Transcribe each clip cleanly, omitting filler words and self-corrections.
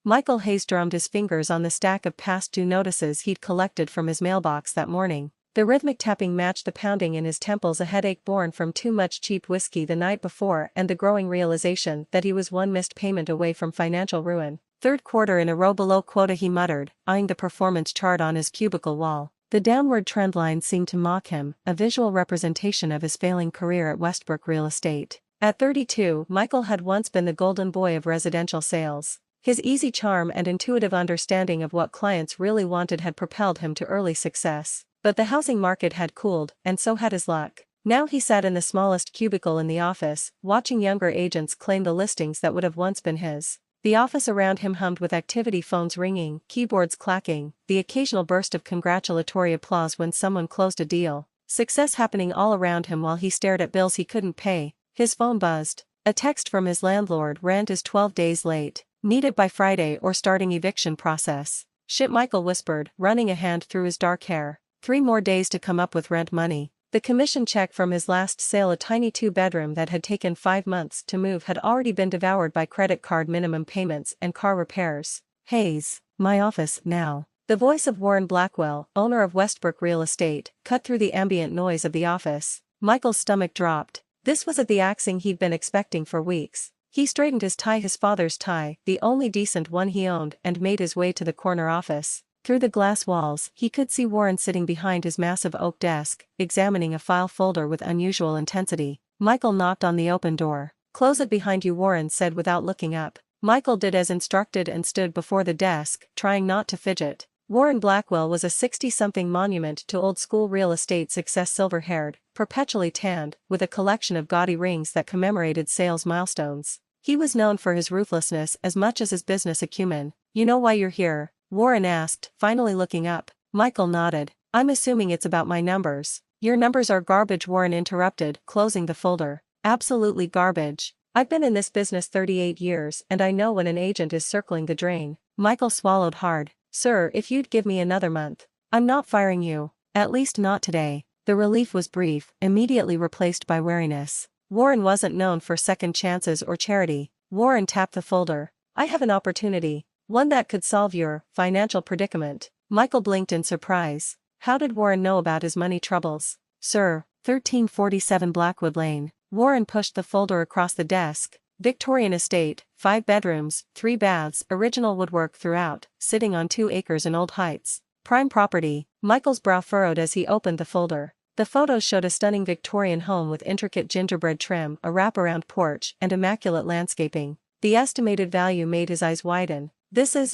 Michael Hayes drummed his fingers on the stack of past due notices he'd collected from his mailbox that morning. The rhythmic tapping matched the pounding in his temples, a headache born from too much cheap whiskey the night before and the growing realization that he was one missed payment away from financial ruin. Third quarter in a row below quota, he muttered, eyeing the performance chart on his cubicle wall. The downward trend line seemed to mock him, a visual representation of his failing career at Westbrook Real Estate. At 32, Michael had once been the golden boy of residential sales. His easy charm and intuitive understanding of what clients really wanted had propelled him to early success. But the housing market had cooled, and so had his luck. Now he sat in the smallest cubicle in the office, watching younger agents claim the listings that would have once been his. The office around him hummed with activity, phones ringing, keyboards clacking, the occasional burst of congratulatory applause when someone closed a deal. Success happening all around him while he stared at bills he couldn't pay. His phone buzzed. A text from his landlord: rent is 12 days late. Need it by Friday or starting eviction process. Shit, Michael whispered, running a hand through his dark hair. 3 more days to come up with rent money. The commission check from his last sale, a tiny 2-bedroom that had taken 5 months to move, had already been devoured by credit card minimum payments and car repairs. Hayes, my office, now. The voice of Warren Blackwell, owner of Westbrook Real Estate, cut through the ambient noise of the office. Michael's stomach dropped. This wasn't the axing he'd been expecting for weeks. He straightened his tie, his father's tie, the only decent one he owned, and made his way to the corner office. Through the glass walls, he could see Warren sitting behind his massive oak desk, examining a file folder with unusual intensity. Michael knocked on the open door. Close it behind you, Warren said without looking up. Michael did as instructed and stood before the desk, trying not to fidget. Warren Blackwell was a 60-something monument to old-school real estate success, silver-haired, perpetually tanned, with a collection of gaudy rings that commemorated sales milestones. He was known for his ruthlessness as much as his business acumen. You know why you're here? Warren asked, finally looking up. Michael nodded. I'm assuming it's about my numbers. Your numbers are garbage, Warren interrupted, closing the folder. Absolutely garbage. I've been in this business 38 years and I know when an agent is circling the drain. Michael swallowed hard. Sir, if you'd give me another month. I'm not firing you. At least not today. The relief was brief, immediately replaced by wariness. Warren wasn't known for second chances or charity. Warren tapped the folder. I have an opportunity. One that could solve your financial predicament. Michael blinked in surprise. How did Warren know about his money troubles? Sir, 1347 Blackwood Lane. Warren pushed the folder across the desk. Victorian estate, 5 bedrooms, 3 baths, original woodwork throughout, sitting on 2 acres in Old Heights. Prime property. Michael's brow furrowed as he opened the folder. The photos showed a stunning Victorian home with intricate gingerbread trim, a wraparound porch, and immaculate landscaping. The estimated value made his eyes widen.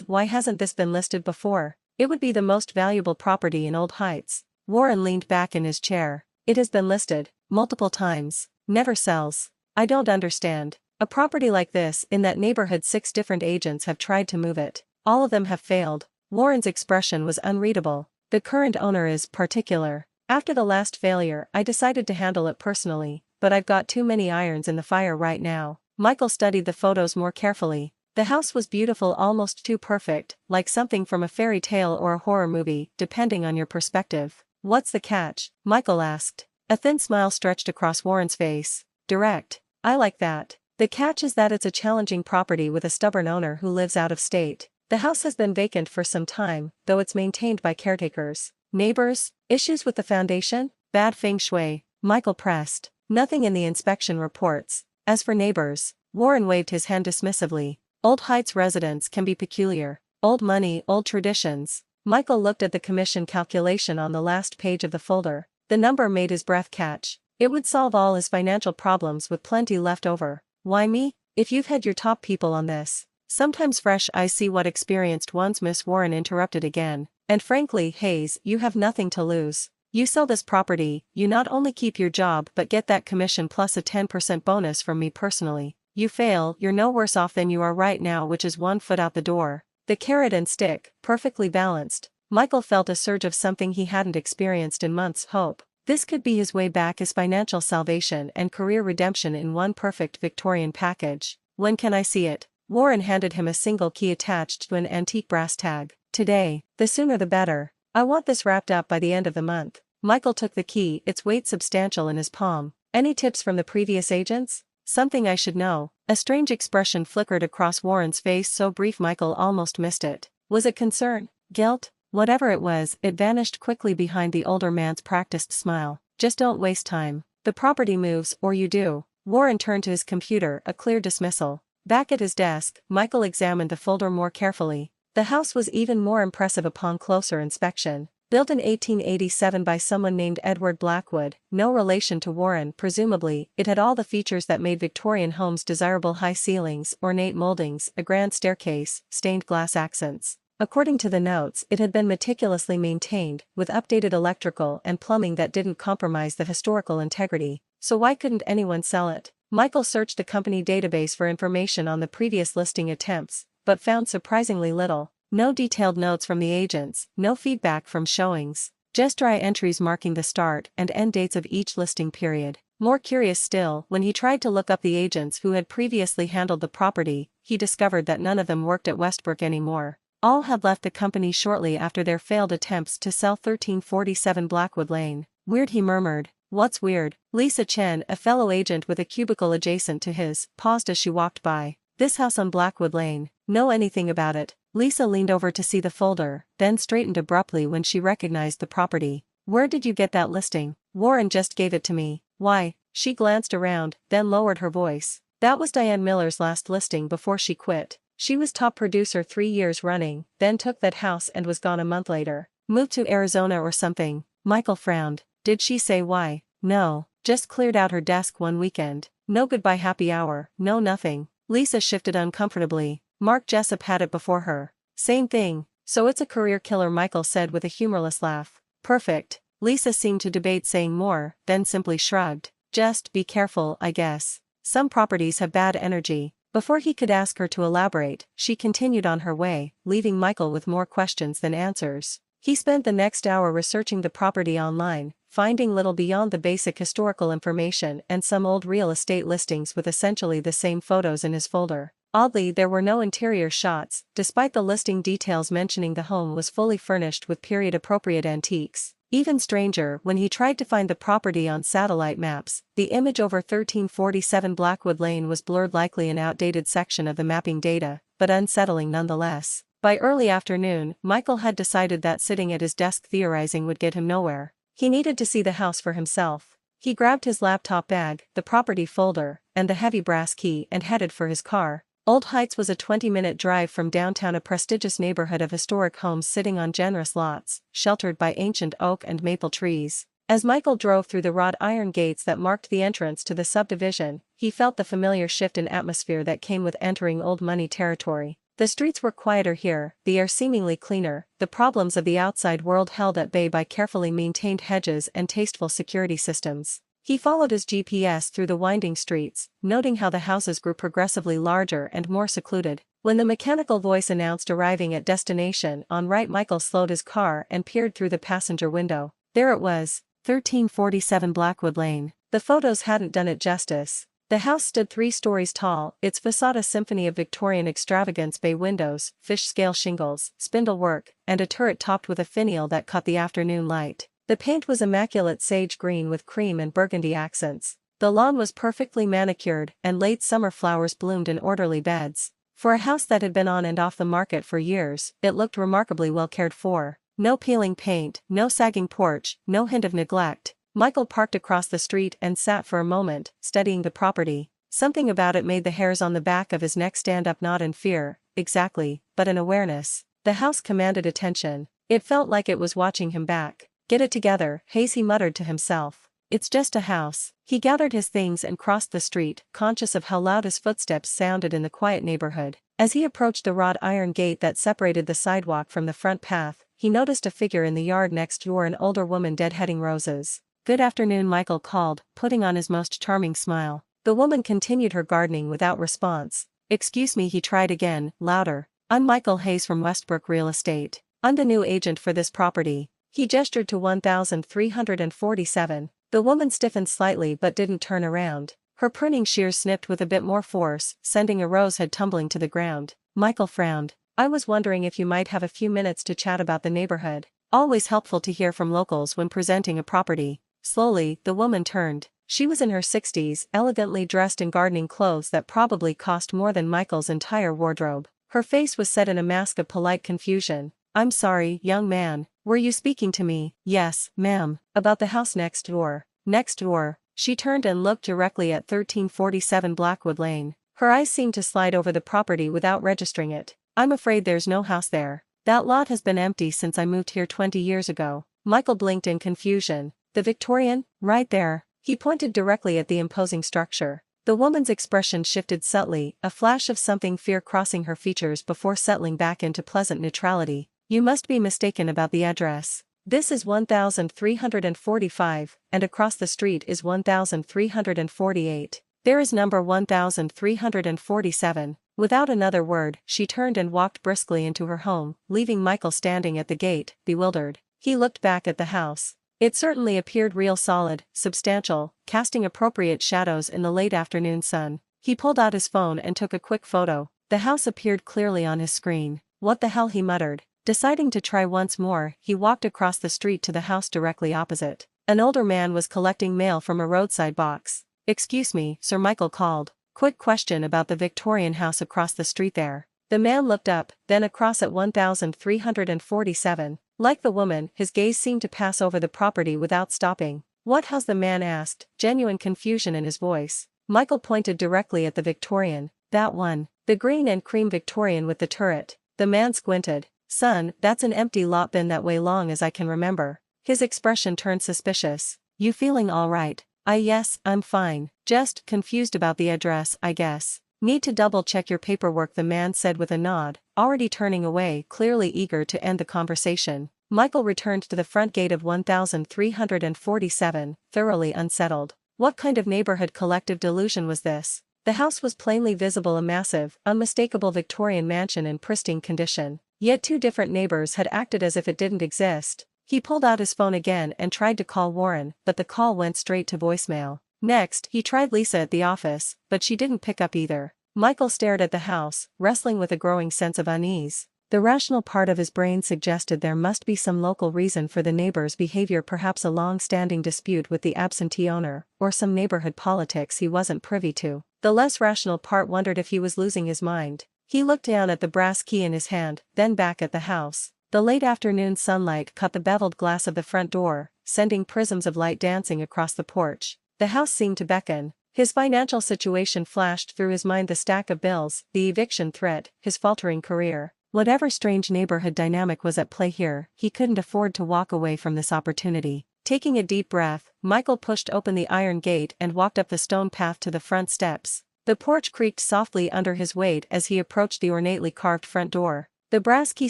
Why hasn't this been listed before? It would be the most valuable property in Old Heights. Warren leaned back in his chair. It has been listed, multiple times. Never sells. I don't understand. A property like this, in that neighborhood, 6 different agents have tried to move it. All of them have failed. Warren's expression was unreadable. The current owner is particular. After the last failure, I decided to handle it personally, but I've got too many irons in the fire right now. Michael studied the photos more carefully. The house was beautiful, almost too perfect, like something from a fairy tale or a horror movie, depending on your perspective. What's the catch? Michael asked. A thin smile stretched across Warren's face. Direct. I like that. The catch is that it's a challenging property with a stubborn owner who lives out of state. The house has been vacant for some time, though it's maintained by caretakers. Neighbors? Issues with the foundation? Bad feng shui? Michael pressed. Nothing in the inspection reports. As for neighbors, Warren waved his hand dismissively. Old Heights residents can be peculiar. Old money, old traditions. Michael looked at the commission calculation on the last page of the folder. The number made his breath catch. It would solve all his financial problems with plenty left over. Why me? If you've had your top people on this. Sometimes fresh eyes see what experienced ones miss. Warren interrupted again. And frankly, Hayes, you have nothing to lose. You sell this property, you not only keep your job but get that commission plus a 10% bonus from me personally. You fail, you're no worse off than you are right now, which is 1 foot out the door. The carrot and stick, perfectly balanced. Michael felt a surge of something he hadn't experienced in months: hope. This could be his way back, his financial salvation and career redemption in one perfect Victorian package. When can I see it? Warren handed him a single key attached to an antique brass tag. Today. The sooner the better. I want this wrapped up by the end of the month. Michael took the key, its weight substantial, in his palm. Any tips from the previous agents? Something I should know. A strange expression flickered across Warren's face, so brief Michael almost missed it. Was it concern? Guilt? Whatever it was, it vanished quickly behind the older man's practiced smile. Just don't waste time. The property moves, or you do. Warren turned to his computer, a clear dismissal. Back at his desk, Michael examined the folder more carefully. The house was even more impressive upon closer inspection. Built in 1887 by someone named Edward Blackwood, no relation to Warren presumably, it had all the features that made Victorian homes desirable: high ceilings, ornate moldings, a grand staircase, stained glass accents. According to the notes, it had been meticulously maintained, with updated electrical and plumbing that didn't compromise the historical integrity. So why couldn't anyone sell it? Michael searched the company database for information on the previous listing attempts, but found surprisingly little. No detailed notes from the agents, no feedback from showings, just dry entries marking the start and end dates of each listing period. More curious still, when he tried to look up the agents who had previously handled the property, he discovered that none of them worked at Westbrook anymore. All had left the company shortly after their failed attempts to sell 1347 Blackwood Lane. Weird, he murmured. What's weird? Lisa Chen, a fellow agent with a cubicle adjacent to his, paused as she walked by. This house on Blackwood Lane. Know anything about it? Lisa leaned over to see the folder, then straightened abruptly when she recognized the property. Where did you get that listing? Warren just gave it to me. Why? She glanced around, then lowered her voice. That was Diane Miller's last listing before she quit. She was top producer 3 years running, then took that house and was gone a month later. Moved to Arizona or something. Michael frowned. Did she say why? No, just cleared out her desk one weekend. No goodbye happy hour, no nothing. Lisa shifted uncomfortably. Mark Jessup had it before her. Same thing. So it's a career killer, Michael said with a humorless laugh. Perfect. Lisa seemed to debate saying more, then simply shrugged. Just be careful, I guess. Some properties have bad energy. Before he could ask her to elaborate, she continued on her way, leaving Michael with more questions than answers. He spent the next hour researching the property online, finding little beyond the basic historical information and some old real estate listings with essentially the same photos in his folder. Oddly, there were no interior shots, despite the listing details mentioning the home was fully furnished with period-appropriate antiques. Even stranger, when he tried to find the property on satellite maps, the image over 1347 Blackwood Lane was blurred, likely an outdated section of the mapping data, but unsettling nonetheless. By early afternoon, Michael had decided that sitting at his desk theorizing would get him nowhere. He needed to see the house for himself. He grabbed his laptop bag, the property folder, and the heavy brass key and headed for his car. Old Heights was a 20-minute drive from downtown, a prestigious neighborhood of historic homes sitting on generous lots, sheltered by ancient oak and maple trees. As Michael drove through the wrought iron gates that marked the entrance to the subdivision, he felt the familiar shift in atmosphere that came with entering old money territory. The streets were quieter here, the air seemingly cleaner, the problems of the outside world held at bay by carefully maintained hedges and tasteful security systems. He followed his GPS through the winding streets, noting how the houses grew progressively larger and more secluded. When the mechanical voice announced arriving at destination on right, Michael slowed his car and peered through the passenger window. There it was, 1347 Blackwood Lane. The photos hadn't done it justice. The house stood 3 stories tall, its facade a symphony of Victorian extravagance: bay windows, fish-scale shingles, spindle work, and a turret topped with a finial that caught the afternoon light. The paint was immaculate sage green with cream and burgundy accents. The lawn was perfectly manicured, and late summer flowers bloomed in orderly beds. For a house that had been on and off the market for years, it looked remarkably well cared for. No peeling paint, no sagging porch, no hint of neglect. Michael parked across the street and sat for a moment, studying the property. Something about it made the hairs on the back of his neck stand up, not in fear, exactly, but in awareness. The house commanded attention. It felt like it was watching him back. Get it together, Hayes, he muttered to himself. It's just a house. He gathered his things and crossed the street, conscious of how loud his footsteps sounded in the quiet neighborhood. As he approached the wrought iron gate that separated the sidewalk from the front path, he noticed a figure in the yard next door, an older woman deadheading roses. Good afternoon, Michael called, putting on his most charming smile. The woman continued her gardening without response. Excuse me, he tried again, louder. I'm Michael Hayes from Westbrook Real Estate. I'm the new agent for this property. He gestured to 1347. The woman stiffened slightly but didn't turn around. Her pruning shears snipped with a bit more force, sending a rose head tumbling to the ground. Michael frowned. I was wondering if you might have a few minutes to chat about the neighborhood. Always helpful to hear from locals when presenting a property. Slowly, the woman turned. She was in her 60s, elegantly dressed in gardening clothes that probably cost more than Michael's entire wardrobe. Her face was set in a mask of polite confusion. "I'm sorry, young man, were you speaking to me?" "Yes, ma'am, about the house next door." "Next door?" She turned and looked directly at 1347 Blackwood Lane. Her eyes seemed to slide over the property without registering it. "I'm afraid there's no house there. That lot has been empty since I moved here 20 years ago." Michael blinked in confusion. "The Victorian? Right there." He pointed directly at the imposing structure. The woman's expression shifted subtly, a flash of something fear crossing her features before settling back into pleasant neutrality. "You must be mistaken about the address. This is 1345, and across the street is 1348. There is number 1347. Without another word, she turned and walked briskly into her home, leaving Michael standing at the gate, bewildered. He looked back at the house. It certainly appeared real solid, substantial, casting appropriate shadows in the late afternoon sun. He pulled out his phone and took a quick photo. The house appeared clearly on his screen. "What the hell?" he muttered. Deciding to try once more, he walked across the street to the house directly opposite. An older man was collecting mail from a roadside box. "Excuse me, Sir," Michael called. "Quick question about the Victorian house across the street there." The man looked up, then across at 1347. Like the woman, his gaze seemed to pass over the property without stopping. "What house?" the man asked, genuine confusion in his voice. Michael pointed directly at the Victorian. "That one. The green and cream Victorian with the turret." The man squinted. "Son, that's an empty lot, been that way long as I can remember." His expression turned suspicious. "You feeling all right?" Yes, I'm fine. Just confused about the address, I guess." "Need to double-check your paperwork," the man said with a nod, already turning away, clearly eager to end the conversation. Michael returned to the front gate of 1347, thoroughly unsettled. What kind of neighborhood collective delusion was this? The house was plainly visible, a massive, unmistakable Victorian mansion in pristine condition. Yet two different neighbors had acted as if it didn't exist. He pulled out his phone again and tried to call Warren, but the call went straight to voicemail. Next, he tried Lisa at the office, but she didn't pick up either. Michael stared at the house, wrestling with a growing sense of unease. The rational part of his brain suggested there must be some local reason for the neighbor's behavior, perhaps a long-standing dispute with the absentee owner, or some neighborhood politics he wasn't privy to. The less rational part wondered if he was losing his mind. He looked down at the brass key in his hand, then back at the house. The late afternoon sunlight cut the beveled glass of the front door, sending prisms of light dancing across the porch. The house seemed to beckon. His financial situation flashed through his mind, the stack of bills, the eviction threat, his faltering career. Whatever strange neighborhood dynamic was at play here, he couldn't afford to walk away from this opportunity. Taking a deep breath, Michael pushed open the iron gate and walked up the stone path to the front steps. The porch creaked softly under his weight as he approached the ornately carved front door. The brass key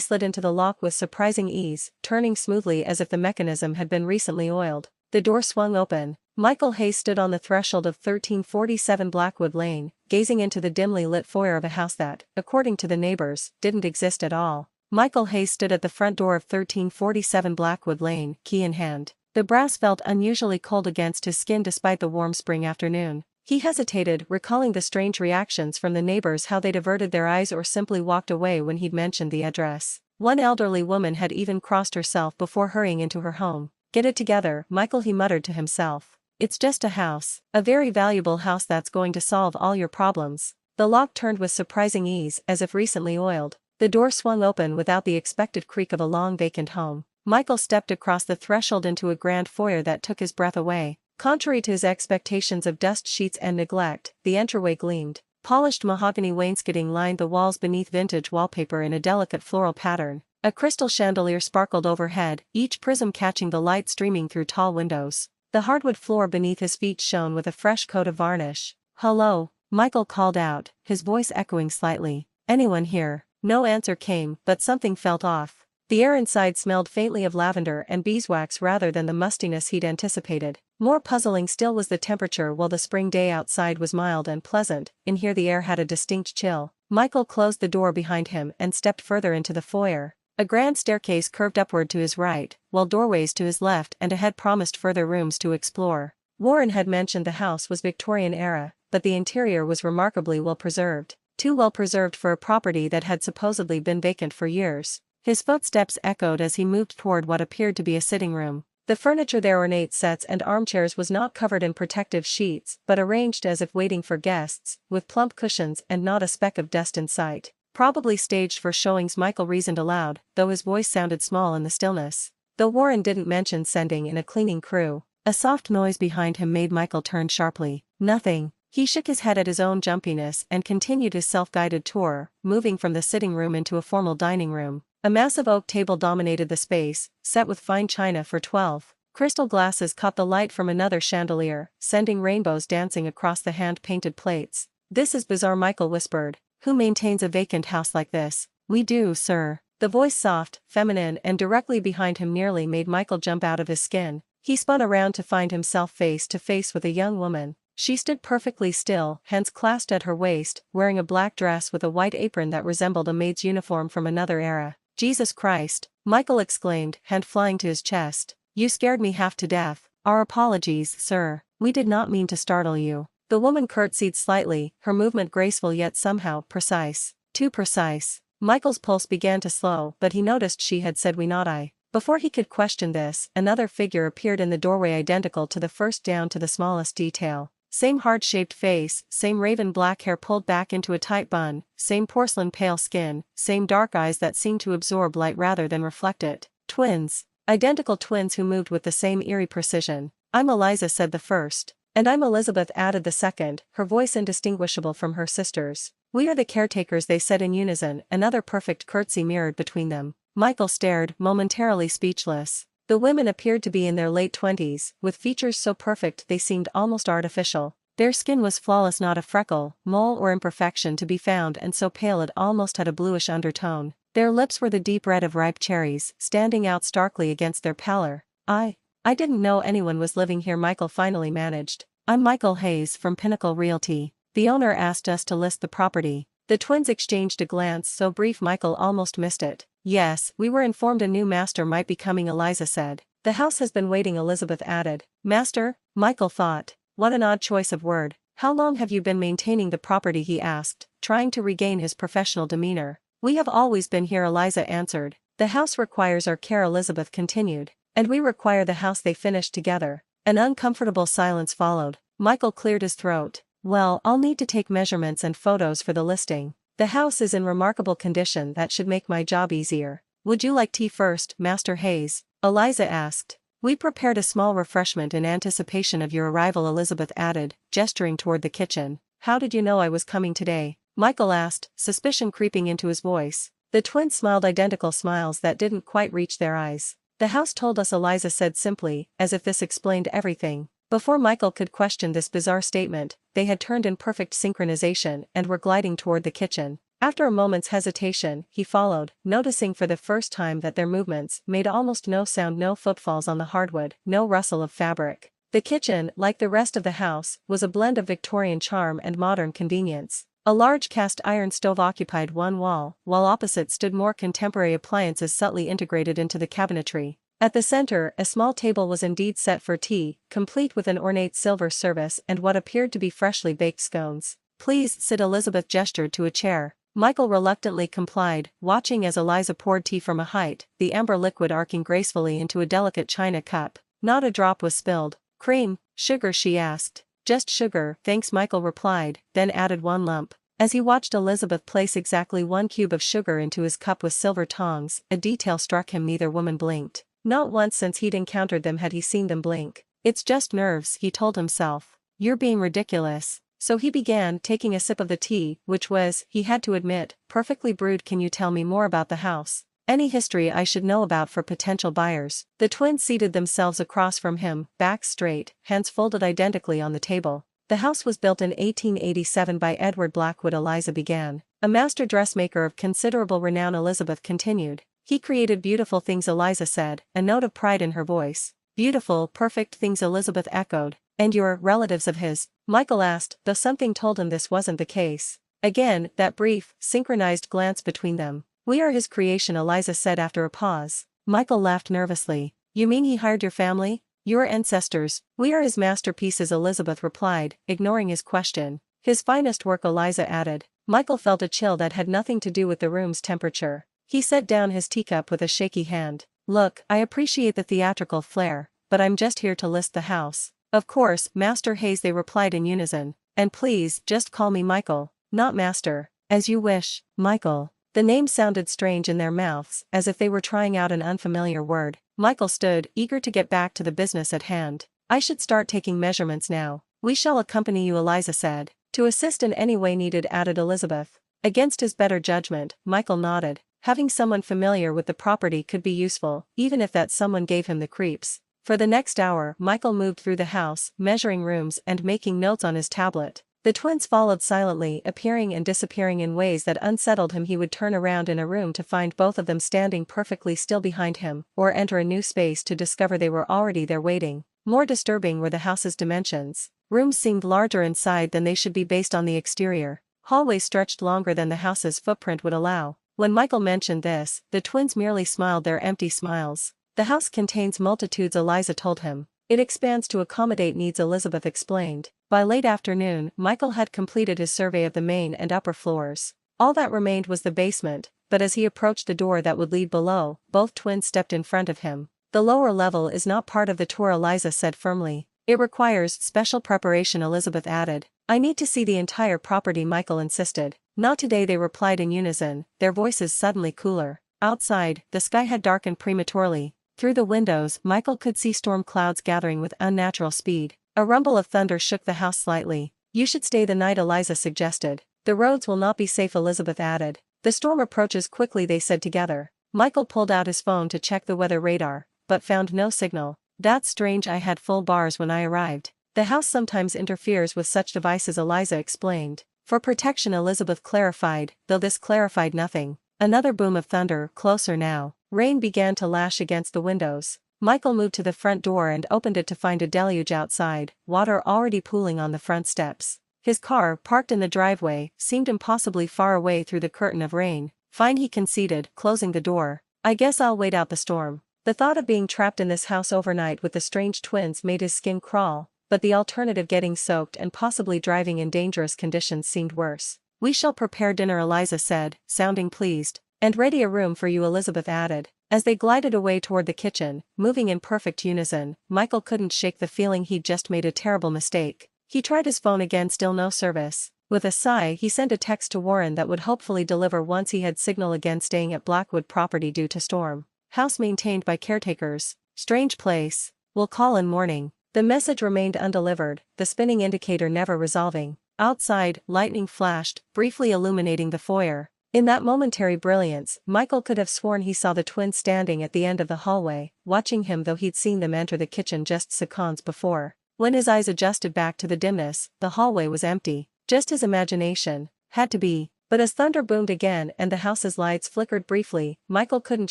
slid into the lock with surprising ease, turning smoothly as if the mechanism had been recently oiled. The door swung open. Michael Hayes stood on the threshold of 1347 Blackwood Lane, gazing into the dimly lit foyer of a house that, according to the neighbors, didn't exist at all. Michael Hayes stood at the front door of 1347 Blackwood Lane, key in hand. The brass felt unusually cold against his skin despite the warm spring afternoon. He hesitated, recalling the strange reactions from the neighbors, how they'd averted their eyes or simply walked away when he'd mentioned the address. One elderly woman had even crossed herself before hurrying into her home. "Get it together, Michael," he muttered to himself. "It's just a house. A very valuable house that's going to solve all your problems." The lock turned with surprising ease, as if recently oiled. The door swung open without the expected creak of a long vacant home. Michael stepped across the threshold into a grand foyer that took his breath away. Contrary to his expectations of dust sheets and neglect, the entryway gleamed. Polished mahogany wainscoting lined the walls beneath vintage wallpaper in a delicate floral pattern. A crystal chandelier sparkled overhead, each prism catching the light streaming through tall windows. The hardwood floor beneath his feet shone with a fresh coat of varnish. "Hello," Michael called out, his voice echoing slightly. "Anyone here?" No answer came, but something felt off. The air inside smelled faintly of lavender and beeswax rather than the mustiness he'd anticipated. More puzzling still was the temperature. While the spring day outside was mild and pleasant, in here the air had a distinct chill. Michael closed the door behind him and stepped further into the foyer. A grand staircase curved upward to his right, while doorways to his left and ahead promised further rooms to explore. Warren had mentioned the house was Victorian era, but the interior was remarkably well preserved. Too well preserved for a property that had supposedly been vacant for years. His footsteps echoed as he moved toward what appeared to be a sitting room. The furniture, their ornate sets and armchairs, was not covered in protective sheets but arranged as if waiting for guests, with plump cushions and not a speck of dust in sight. Probably staged for showings, Michael reasoned aloud, though his voice sounded small in the stillness. Though Warren didn't mention sending in a cleaning crew. A soft noise behind him made Michael turn sharply. Nothing. He shook his head at his own jumpiness and continued his self-guided tour, moving from the sitting room into a formal dining room. A massive oak table dominated the space, set with fine china for 12. Crystal glasses caught the light from another chandelier, sending rainbows dancing across the hand-painted plates. "This is bizarre," Michael whispered. "Who maintains a vacant house like this?" "We do, sir." The voice, soft, feminine, and directly behind him, nearly made Michael jump out of his skin. He spun around to find himself face to face with a young woman. She stood perfectly still, hands clasped at her waist, wearing a black dress with a white apron that resembled a maid's uniform from another era. "Jesus Christ!" Michael exclaimed, hand flying to his chest. "You scared me half to death." "Our apologies, sir. We did not mean to startle you." The woman curtsied slightly, her movement graceful yet somehow precise. Too precise. Michael's pulse began to slow, but he noticed she had said "we," not "I." Before he could question this, another figure appeared in the doorway, identical to the first down to the smallest detail. Same heart-shaped face, same raven black hair pulled back into a tight bun, same porcelain pale skin, same dark eyes that seemed to absorb light rather than reflect it. Twins. Identical twins who moved with the same eerie precision. "I'm Eliza," said the first. "And I'm Elizabeth," added the second, her voice indistinguishable from her sister's. "We are the caretakers," they said in unison, another perfect curtsy mirrored between them. Michael stared, momentarily speechless. The women appeared to be in their late 20s, with features so perfect they seemed almost artificial. Their skin was flawless, not a freckle, mole or imperfection to be found, and so pale it almost had a bluish undertone. Their lips were the deep red of ripe cherries, standing out starkly against their pallor. I didn't know anyone was living here," Michael finally managed. "I'm Michael Hayes from Pinnacle Realty. The owner asked us to list the property." The twins exchanged a glance so brief Michael almost missed it. "Yes, we were informed a new master might be coming," Eliza said. "The house has been waiting," Elizabeth added. "Master?" Michael thought. What an odd choice of word. "How long have you been maintaining the property?" he asked, trying to regain his professional demeanor. "We have always been here," Eliza answered. "The house requires our care," Elizabeth continued. "And we require the house," they finished together. An uncomfortable silence followed. Michael cleared his throat. "Well, I'll need to take measurements and photos for the listing. The house is in remarkable condition. That should make my job easier." "Would you like tea first, Master Hayes?" Eliza asked. "We prepared a small refreshment in anticipation of your arrival," Elizabeth added, gesturing toward the kitchen. "How did you know I was coming today?" Michael asked, suspicion creeping into his voice. The twins smiled, identical smiles that didn't quite reach their eyes. "The house told us," Eliza said simply, as if this explained everything. Before Michael could question this bizarre statement, they had turned in perfect synchronization and were gliding toward the kitchen. After a moment's hesitation, he followed, noticing for the first time that their movements made almost no sound, no footfalls on the hardwood, no rustle of fabric. The kitchen, like the rest of the house, was a blend of Victorian charm and modern convenience. A large cast iron stove occupied one wall, while opposite stood more contemporary appliances subtly integrated into the cabinetry. At the center, a small table was indeed set for tea, complete with an ornate silver service and what appeared to be freshly baked scones. "Please sit," Elizabeth gestured to a chair. Michael reluctantly complied, watching as Eliza poured tea from a height, the amber liquid arcing gracefully into a delicate china cup. Not a drop was spilled. "Cream, sugar?" she asked. "Just sugar, thanks," Michael replied, then added one lump. As he watched Elizabeth place exactly 1 cube of sugar into his cup with silver tongs, a detail struck him. Neither woman blinked. Not once since he'd encountered them had he seen them blink. "It's just nerves," he told himself. "You're being ridiculous." So he began, taking a sip of the tea, which was, he had to admit, perfectly brewed. "Can you tell me more about the house? Any history I should know about for potential buyers?" The twins seated themselves across from him, backs straight, hands folded identically on the table. "The house was built in 1887 by Edward Blackwood," Eliza began. "A master dressmaker of considerable renown," Elizabeth continued. "He created beautiful things," Eliza said, a note of pride in her voice. "Beautiful, perfect things," Elizabeth echoed. "And you're relatives of his?" Michael asked, though something told him this wasn't the case. Again, that brief, synchronized glance between them. "We are his creation," Eliza said after a pause. Michael laughed nervously. "You mean he hired your family? Your ancestors?" "We are his masterpieces," Elizabeth replied, ignoring his question. "His finest work," Eliza added. Michael felt a chill that had nothing to do with the room's temperature. He set down his teacup with a shaky hand. "Look, I appreciate the theatrical flair, but I'm just here to list the house." "Of course, Master Hayes," they replied in unison. "And please, just call me Michael." "Not Master." "As you wish, Michael." The name sounded strange in their mouths, as if they were trying out an unfamiliar word. Michael stood, eager to get back to the business at hand. "I should start taking measurements now." "We shall accompany you," Eliza said. "To assist in any way needed," added Elizabeth. Against his better judgment, Michael nodded. Having someone familiar with the property could be useful, even if that someone gave him the creeps. For the next hour, Michael moved through the house, measuring rooms and making notes on his tablet. The twins followed silently, appearing and disappearing in ways that unsettled him. He would turn around in a room to find both of them standing perfectly still behind him, or enter a new space to discover they were already there waiting. More disturbing were the house's dimensions. Rooms seemed larger inside than they should be based on the exterior. Hallways stretched longer than the house's footprint would allow. When Michael mentioned this, the twins merely smiled their empty smiles. "The house contains multitudes," Eliza told him. "It expands to accommodate needs," Elizabeth explained. By late afternoon, Michael had completed his survey of the main and upper floors. All that remained was the basement, but as he approached the door that would lead below, both twins stepped in front of him. "The lower level is not part of the tour," Eliza said firmly. "It requires special preparation," Elizabeth added. "I need to see the entire property," Michael insisted. "Not today," they replied in unison, their voices suddenly cooler. Outside, the sky had darkened prematurely. Through the windows, Michael could see storm clouds gathering with unnatural speed. A rumble of thunder shook the house slightly. "You should stay the night," Eliza suggested. "The roads will not be safe," Elizabeth added. "The storm approaches quickly," they said together. Michael pulled out his phone to check the weather radar, but found no signal. "That's strange, I had full bars when I arrived." "The house sometimes interferes with such devices," Eliza explained. For protection, Elizabeth clarified, though this clarified nothing. Another boom of thunder, closer now. Rain began to lash against the windows. Michael moved to the front door and opened it to find a deluge outside, water already pooling on the front steps. His car, parked in the driveway, seemed impossibly far away through the curtain of rain. "Fine," he conceded, closing the door. "I guess I'll wait out the storm." The thought of being trapped in this house overnight with the strange twins made his skin crawl, but the alternative, getting soaked and possibly driving in dangerous conditions, seemed worse. "We shall prepare dinner," Eliza said, sounding pleased. "And ready a room for you," Elizabeth added. As they glided away toward the kitchen, moving in perfect unison, Michael couldn't shake the feeling he'd just made a terrible mistake. He tried his phone again, still no service. With a sigh, he sent a text to Warren that would hopefully deliver once he had signal again. "Staying at Blackwood property due to storm. House maintained by caretakers. Strange place. Will call in morning." The message remained undelivered, the spinning indicator never resolving. Outside, lightning flashed, briefly illuminating the foyer. In that momentary brilliance, Michael could have sworn he saw the twins standing at the end of the hallway, watching him, though he'd seen them enter the kitchen just seconds before. When his eyes adjusted back to the dimness, the hallway was empty. Just his imagination. Had to be. But as thunder boomed again and the house's lights flickered briefly, Michael couldn't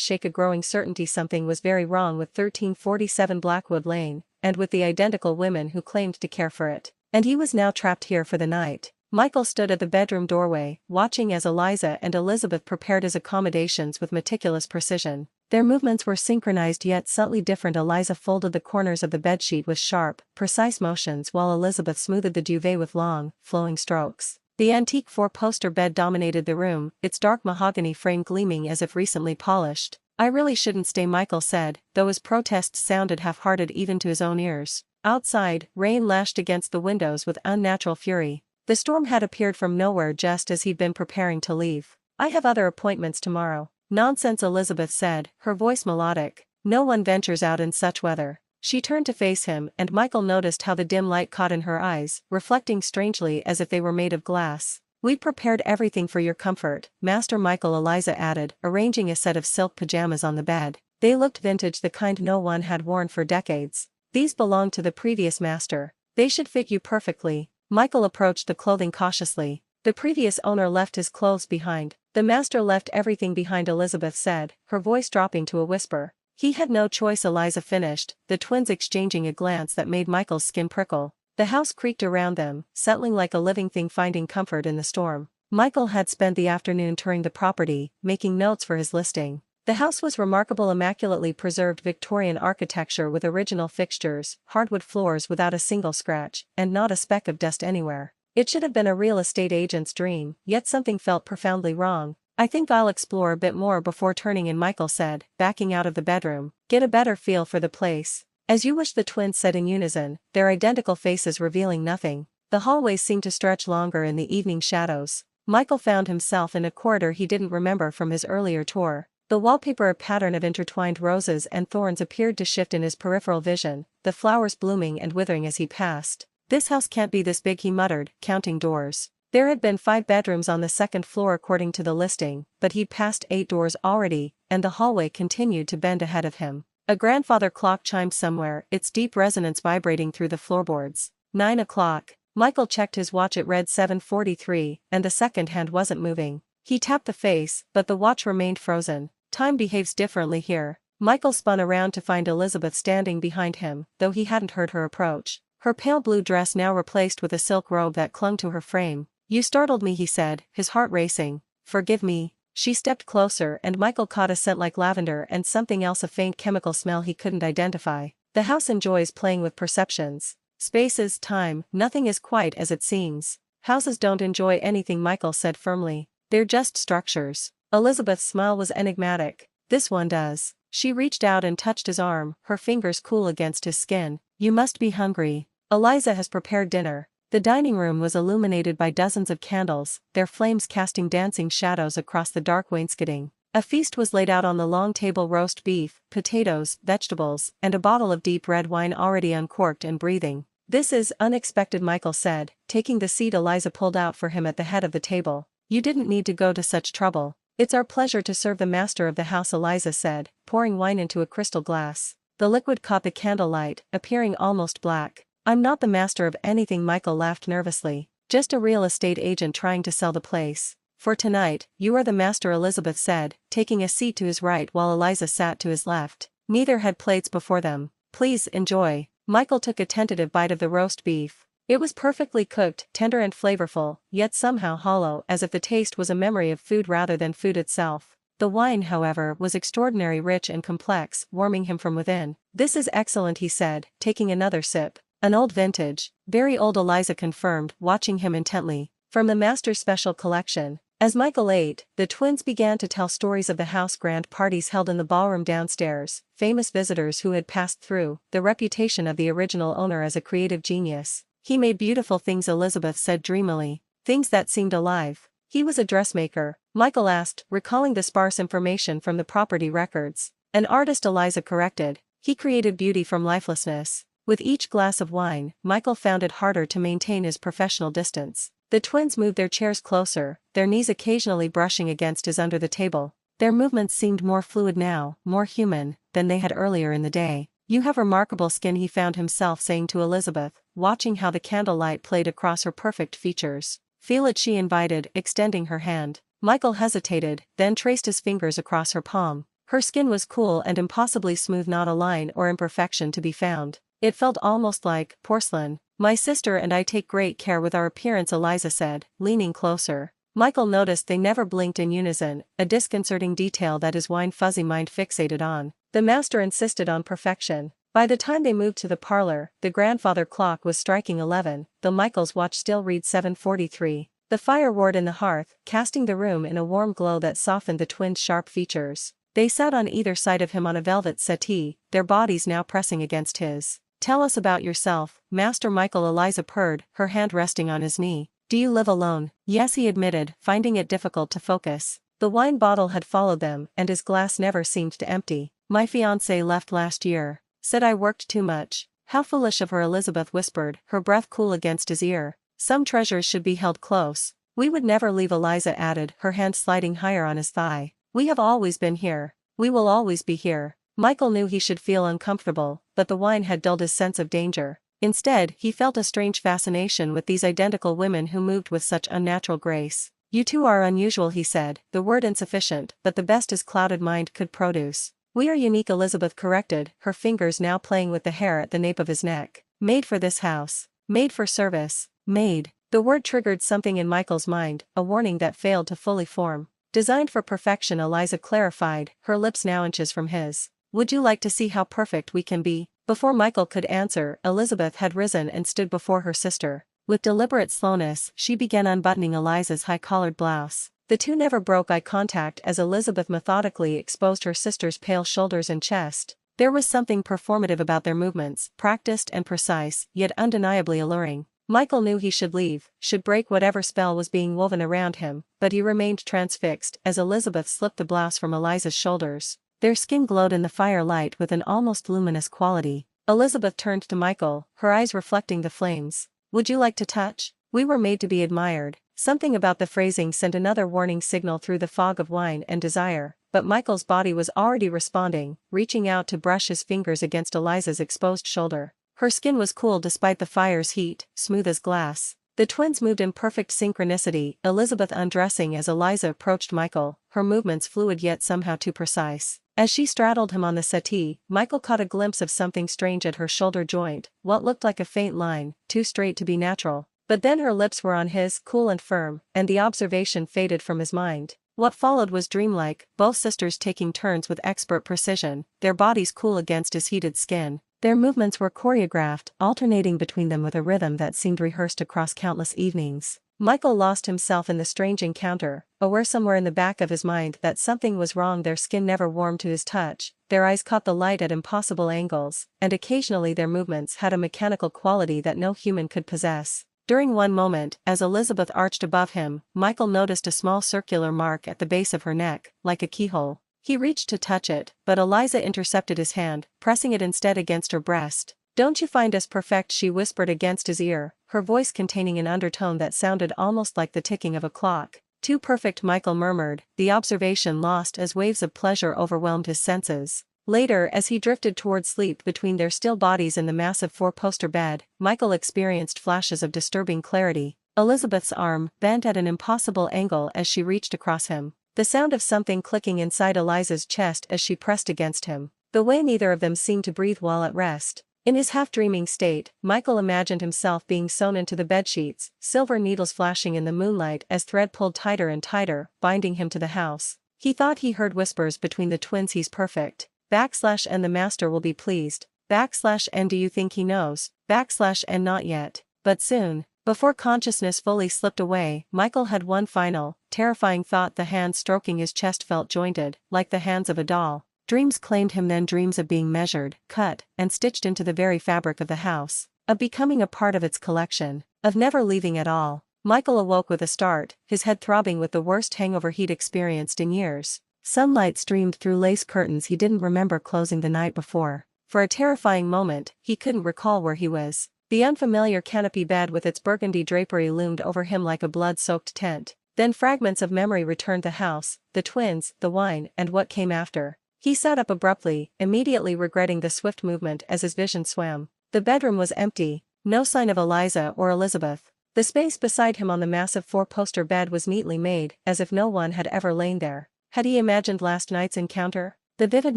shake a growing certainty something was very wrong with 1347 Blackwood Lane, and with the identical women who claimed to care for it. And he was now trapped here for the night. Michael stood at the bedroom doorway, watching as Eliza and Elizabeth prepared his accommodations with meticulous precision. Their movements were synchronized yet subtly different. Eliza folded the corners of the bedsheet with sharp, precise motions while Elizabeth smoothed the duvet with long, flowing strokes. The antique four-poster bed dominated the room, its dark mahogany frame gleaming as if recently polished. "I really shouldn't stay," Michael said, though his protests sounded half-hearted even to his own ears. Outside, rain lashed against the windows with unnatural fury. The storm had appeared from nowhere just as he'd been preparing to leave. "I have other appointments tomorrow." "Nonsense," Elizabeth said, her voice melodic. "No one ventures out in such weather." She turned to face him, and Michael noticed how the dim light caught in her eyes, reflecting strangely as if they were made of glass. "We've prepared everything for your comfort, Master Michael," Eliza added, arranging a set of silk pajamas on the bed. They looked vintage, the kind no one had worn for decades. "These belonged to the previous master. They should fit you perfectly." Michael approached the clothing cautiously. "The previous owner left his clothes behind." "The master left everything behind," Elizabeth said, her voice dropping to a whisper. "He had no choice," Eliza finished, the twins exchanging a glance that made Michael's skin prickle. The house creaked around them, settling like a living thing, finding comfort in the storm. Michael had spent the afternoon touring the property, making notes for his listing. The house was remarkable, immaculately preserved Victorian architecture with original fixtures, hardwood floors without a single scratch, and not a speck of dust anywhere. It should have been a real estate agent's dream, yet something felt profoundly wrong. "I think I'll explore a bit more before turning in," Michael said, backing out of the bedroom. "Get a better feel for the place." As you wish, the twins said in unison, their identical faces revealing nothing. The hallways seemed to stretch longer in the evening shadows. Michael found himself in a corridor he didn't remember from his earlier tour. The wallpaper, a pattern of intertwined roses and thorns, appeared to shift in his peripheral vision, the flowers blooming and withering as he passed. "This house can't be this big," he muttered, counting doors. There had been 5 bedrooms on the second floor according to the listing, but he'd passed 8 doors already, and the hallway continued to bend ahead of him. A grandfather clock chimed somewhere, its deep resonance vibrating through the floorboards. 9 o'clock. Michael checked his watch. It read 7:43, and the second hand wasn't moving. He tapped the face, but the watch remained frozen. Time behaves differently here. Michael spun around to find Elizabeth standing behind him, though he hadn't heard her approach. Her pale blue dress now replaced with a silk robe that clung to her frame. "You startled me," he said, his heart racing. "Forgive me." She stepped closer and Michael caught a scent like lavender and something else, a faint chemical smell he couldn't identify. The house enjoys playing with perceptions. Spaces, time, nothing is quite as it seems. Houses don't enjoy anything, Michael said firmly. They're just structures. Elizabeth's smile was enigmatic. "This one does." She reached out and touched his arm, her fingers cool against his skin. "You must be hungry. Eliza has prepared dinner." The dining room was illuminated by dozens of candles, their flames casting dancing shadows across the dark wainscoting. A feast was laid out on the long table: roast beef, potatoes, vegetables, and a bottle of deep red wine already uncorked and breathing. "This is unexpected," Michael said, taking the seat Eliza pulled out for him at the head of the table. "You didn't need to go to such trouble." "It's our pleasure to serve the master of the house," Eliza said, pouring wine into a crystal glass. The liquid caught the candlelight, appearing almost black. "I'm not the master of anything," Michael laughed nervously. "Just a real estate agent trying to sell the place. For tonight, you are the master," Elizabeth said, taking a seat to his right while Eliza sat to his left. Neither had plates before them. "Please enjoy." Michael took a tentative bite of the roast beef. It was perfectly cooked, tender and flavorful, yet somehow hollow, as if the taste was a memory of food rather than food itself. The wine, however, was extraordinarily rich and complex, warming him from within. "This is excellent," he said, taking another sip. "An old vintage." "Very old," Eliza confirmed, watching him intently. "From the master's special collection." As Michael ate, the twins began to tell stories of the house, grand parties held in the ballroom downstairs, famous visitors who had passed through, the reputation of the original owner as a creative genius. "He made beautiful things," Elizabeth said dreamily. "Things that seemed alive." "He was a dressmaker?" Michael asked, recalling the sparse information from the property records. "An artist," Eliza corrected. "He created beauty from lifelessness." With each glass of wine, Michael found it harder to maintain his professional distance. The twins moved their chairs closer, their knees occasionally brushing against his under the table. Their movements seemed more fluid now, more human, than they had earlier in the day. "You have remarkable skin," he found himself saying to Elizabeth, watching how the candlelight played across her perfect features. "Feel it," she invited, extending her hand. Michael hesitated, then traced his fingers across her palm. Her skin was cool and impossibly smooth, not a line or imperfection to be found. It felt almost like porcelain. "My sister and I take great care with our appearance," Eliza said, leaning closer. Michael noticed they never blinked in unison, a disconcerting detail that his wine-fuzzy mind fixated on. The master insisted on perfection. By the time they moved to the parlor, the grandfather clock was striking 11, though Michael's watch still read 7:43. The fire roared in the hearth, casting the room in a warm glow that softened the twins' sharp features. They sat on either side of him on a velvet settee, their bodies now pressing against his. "Tell us about yourself, Master Michael," Eliza purred, her hand resting on his knee. "Do you live alone?" "Yes," he admitted, finding it difficult to focus. The wine bottle had followed them, and his glass never seemed to empty. "My fiancé left last year. Said I worked too much." "How foolish of her," Elizabeth whispered, her breath cool against his ear. "Some treasures should be held close." "We would never leave," Eliza added, her hand sliding higher on his thigh. "We have always been here. We will always be here." Michael knew he should feel uncomfortable, but the wine had dulled his sense of danger. Instead, he felt a strange fascination with these identical women who moved with such unnatural grace. "You two are unusual," he said, the word insufficient, but the best his clouded mind could produce. "We are unique," Elizabeth corrected, her fingers now playing with the hair at the nape of his neck. "Made for this house. Made for service. Made." The word triggered something in Michael's mind, a warning that failed to fully form. "Designed for perfection," Eliza clarified, her lips now inches from his. "Would you like to see how perfect we can be?" Before Michael could answer, Elizabeth had risen and stood before her sister. With deliberate slowness, she began unbuttoning Eliza's high-collared blouse. The two never broke eye contact as Elizabeth methodically exposed her sister's pale shoulders and chest. There was something performative about their movements, practiced and precise, yet undeniably alluring. Michael knew he should leave, should break whatever spell was being woven around him, but he remained transfixed as Elizabeth slipped the blouse from Eliza's shoulders. Their skin glowed in the firelight with an almost luminous quality. Elizabeth turned to Michael, her eyes reflecting the flames. "Would you like to touch? We were made to be admired." Something about the phrasing sent another warning signal through the fog of wine and desire, but Michael's body was already responding, reaching out to brush his fingers against Eliza's exposed shoulder. Her skin was cool despite the fire's heat, smooth as glass. The twins moved in perfect synchronicity, Elizabeth undressing as Eliza approached Michael, her movements fluid yet somehow too precise. As she straddled him on the settee, Michael caught a glimpse of something strange at her shoulder joint, what looked like a faint line, too straight to be natural. But then her lips were on his, cool and firm, and the observation faded from his mind. What followed was dreamlike, both sisters taking turns with expert precision, their bodies cool against his heated skin. Their movements were choreographed, alternating between them with a rhythm that seemed rehearsed across countless evenings. Michael lost himself in the strange encounter, aware somewhere in the back of his mind that something was wrong. Their skin never warmed to his touch, their eyes caught the light at impossible angles, and occasionally their movements had a mechanical quality that no human could possess. During one moment, as Elizabeth arched above him, Michael noticed a small circular mark at the base of her neck, like a keyhole. He reached to touch it, but Eliza intercepted his hand, pressing it instead against her breast. "Don't you find us perfect?" she whispered against his ear, her voice containing an undertone that sounded almost like the ticking of a clock. "Too perfect," Michael murmured, the observation lost as waves of pleasure overwhelmed his senses. Later, as he drifted toward sleep between their still bodies in the massive four-poster bed, Michael experienced flashes of disturbing clarity. Elizabeth's arm bent at an impossible angle as she reached across him. The sound of something clicking inside Eliza's chest as she pressed against him. The way neither of them seemed to breathe while at rest. In his half-dreaming state, Michael imagined himself being sewn into the bedsheets, silver needles flashing in the moonlight as thread pulled tighter and tighter, binding him to the house. He thought he heard whispers between the twins. "He's perfect. And the master will be pleased. And do you think he knows? And not yet. But soon." Before consciousness fully slipped away, Michael had one final, terrifying thought. The hands stroking his chest felt jointed, like the hands of a doll. Dreams claimed him then, dreams of being measured, cut, and stitched into the very fabric of the house, of becoming a part of its collection, of never leaving at all. Michael awoke with a start, his head throbbing with the worst hangover he'd experienced in years. Sunlight streamed through lace curtains he didn't remember closing the night before. For a terrifying moment, he couldn't recall where he was. The unfamiliar canopy bed with its burgundy drapery loomed over him like a blood-soaked tent. Then fragments of memory returned: the house, the twins, the wine, and what came after. He sat up abruptly, immediately regretting the swift movement as his vision swam. The bedroom was empty, no sign of Eliza or Elizabeth. The space beside him on the massive four-poster bed was neatly made, as if no one had ever lain there. Had he imagined last night's encounter? The vivid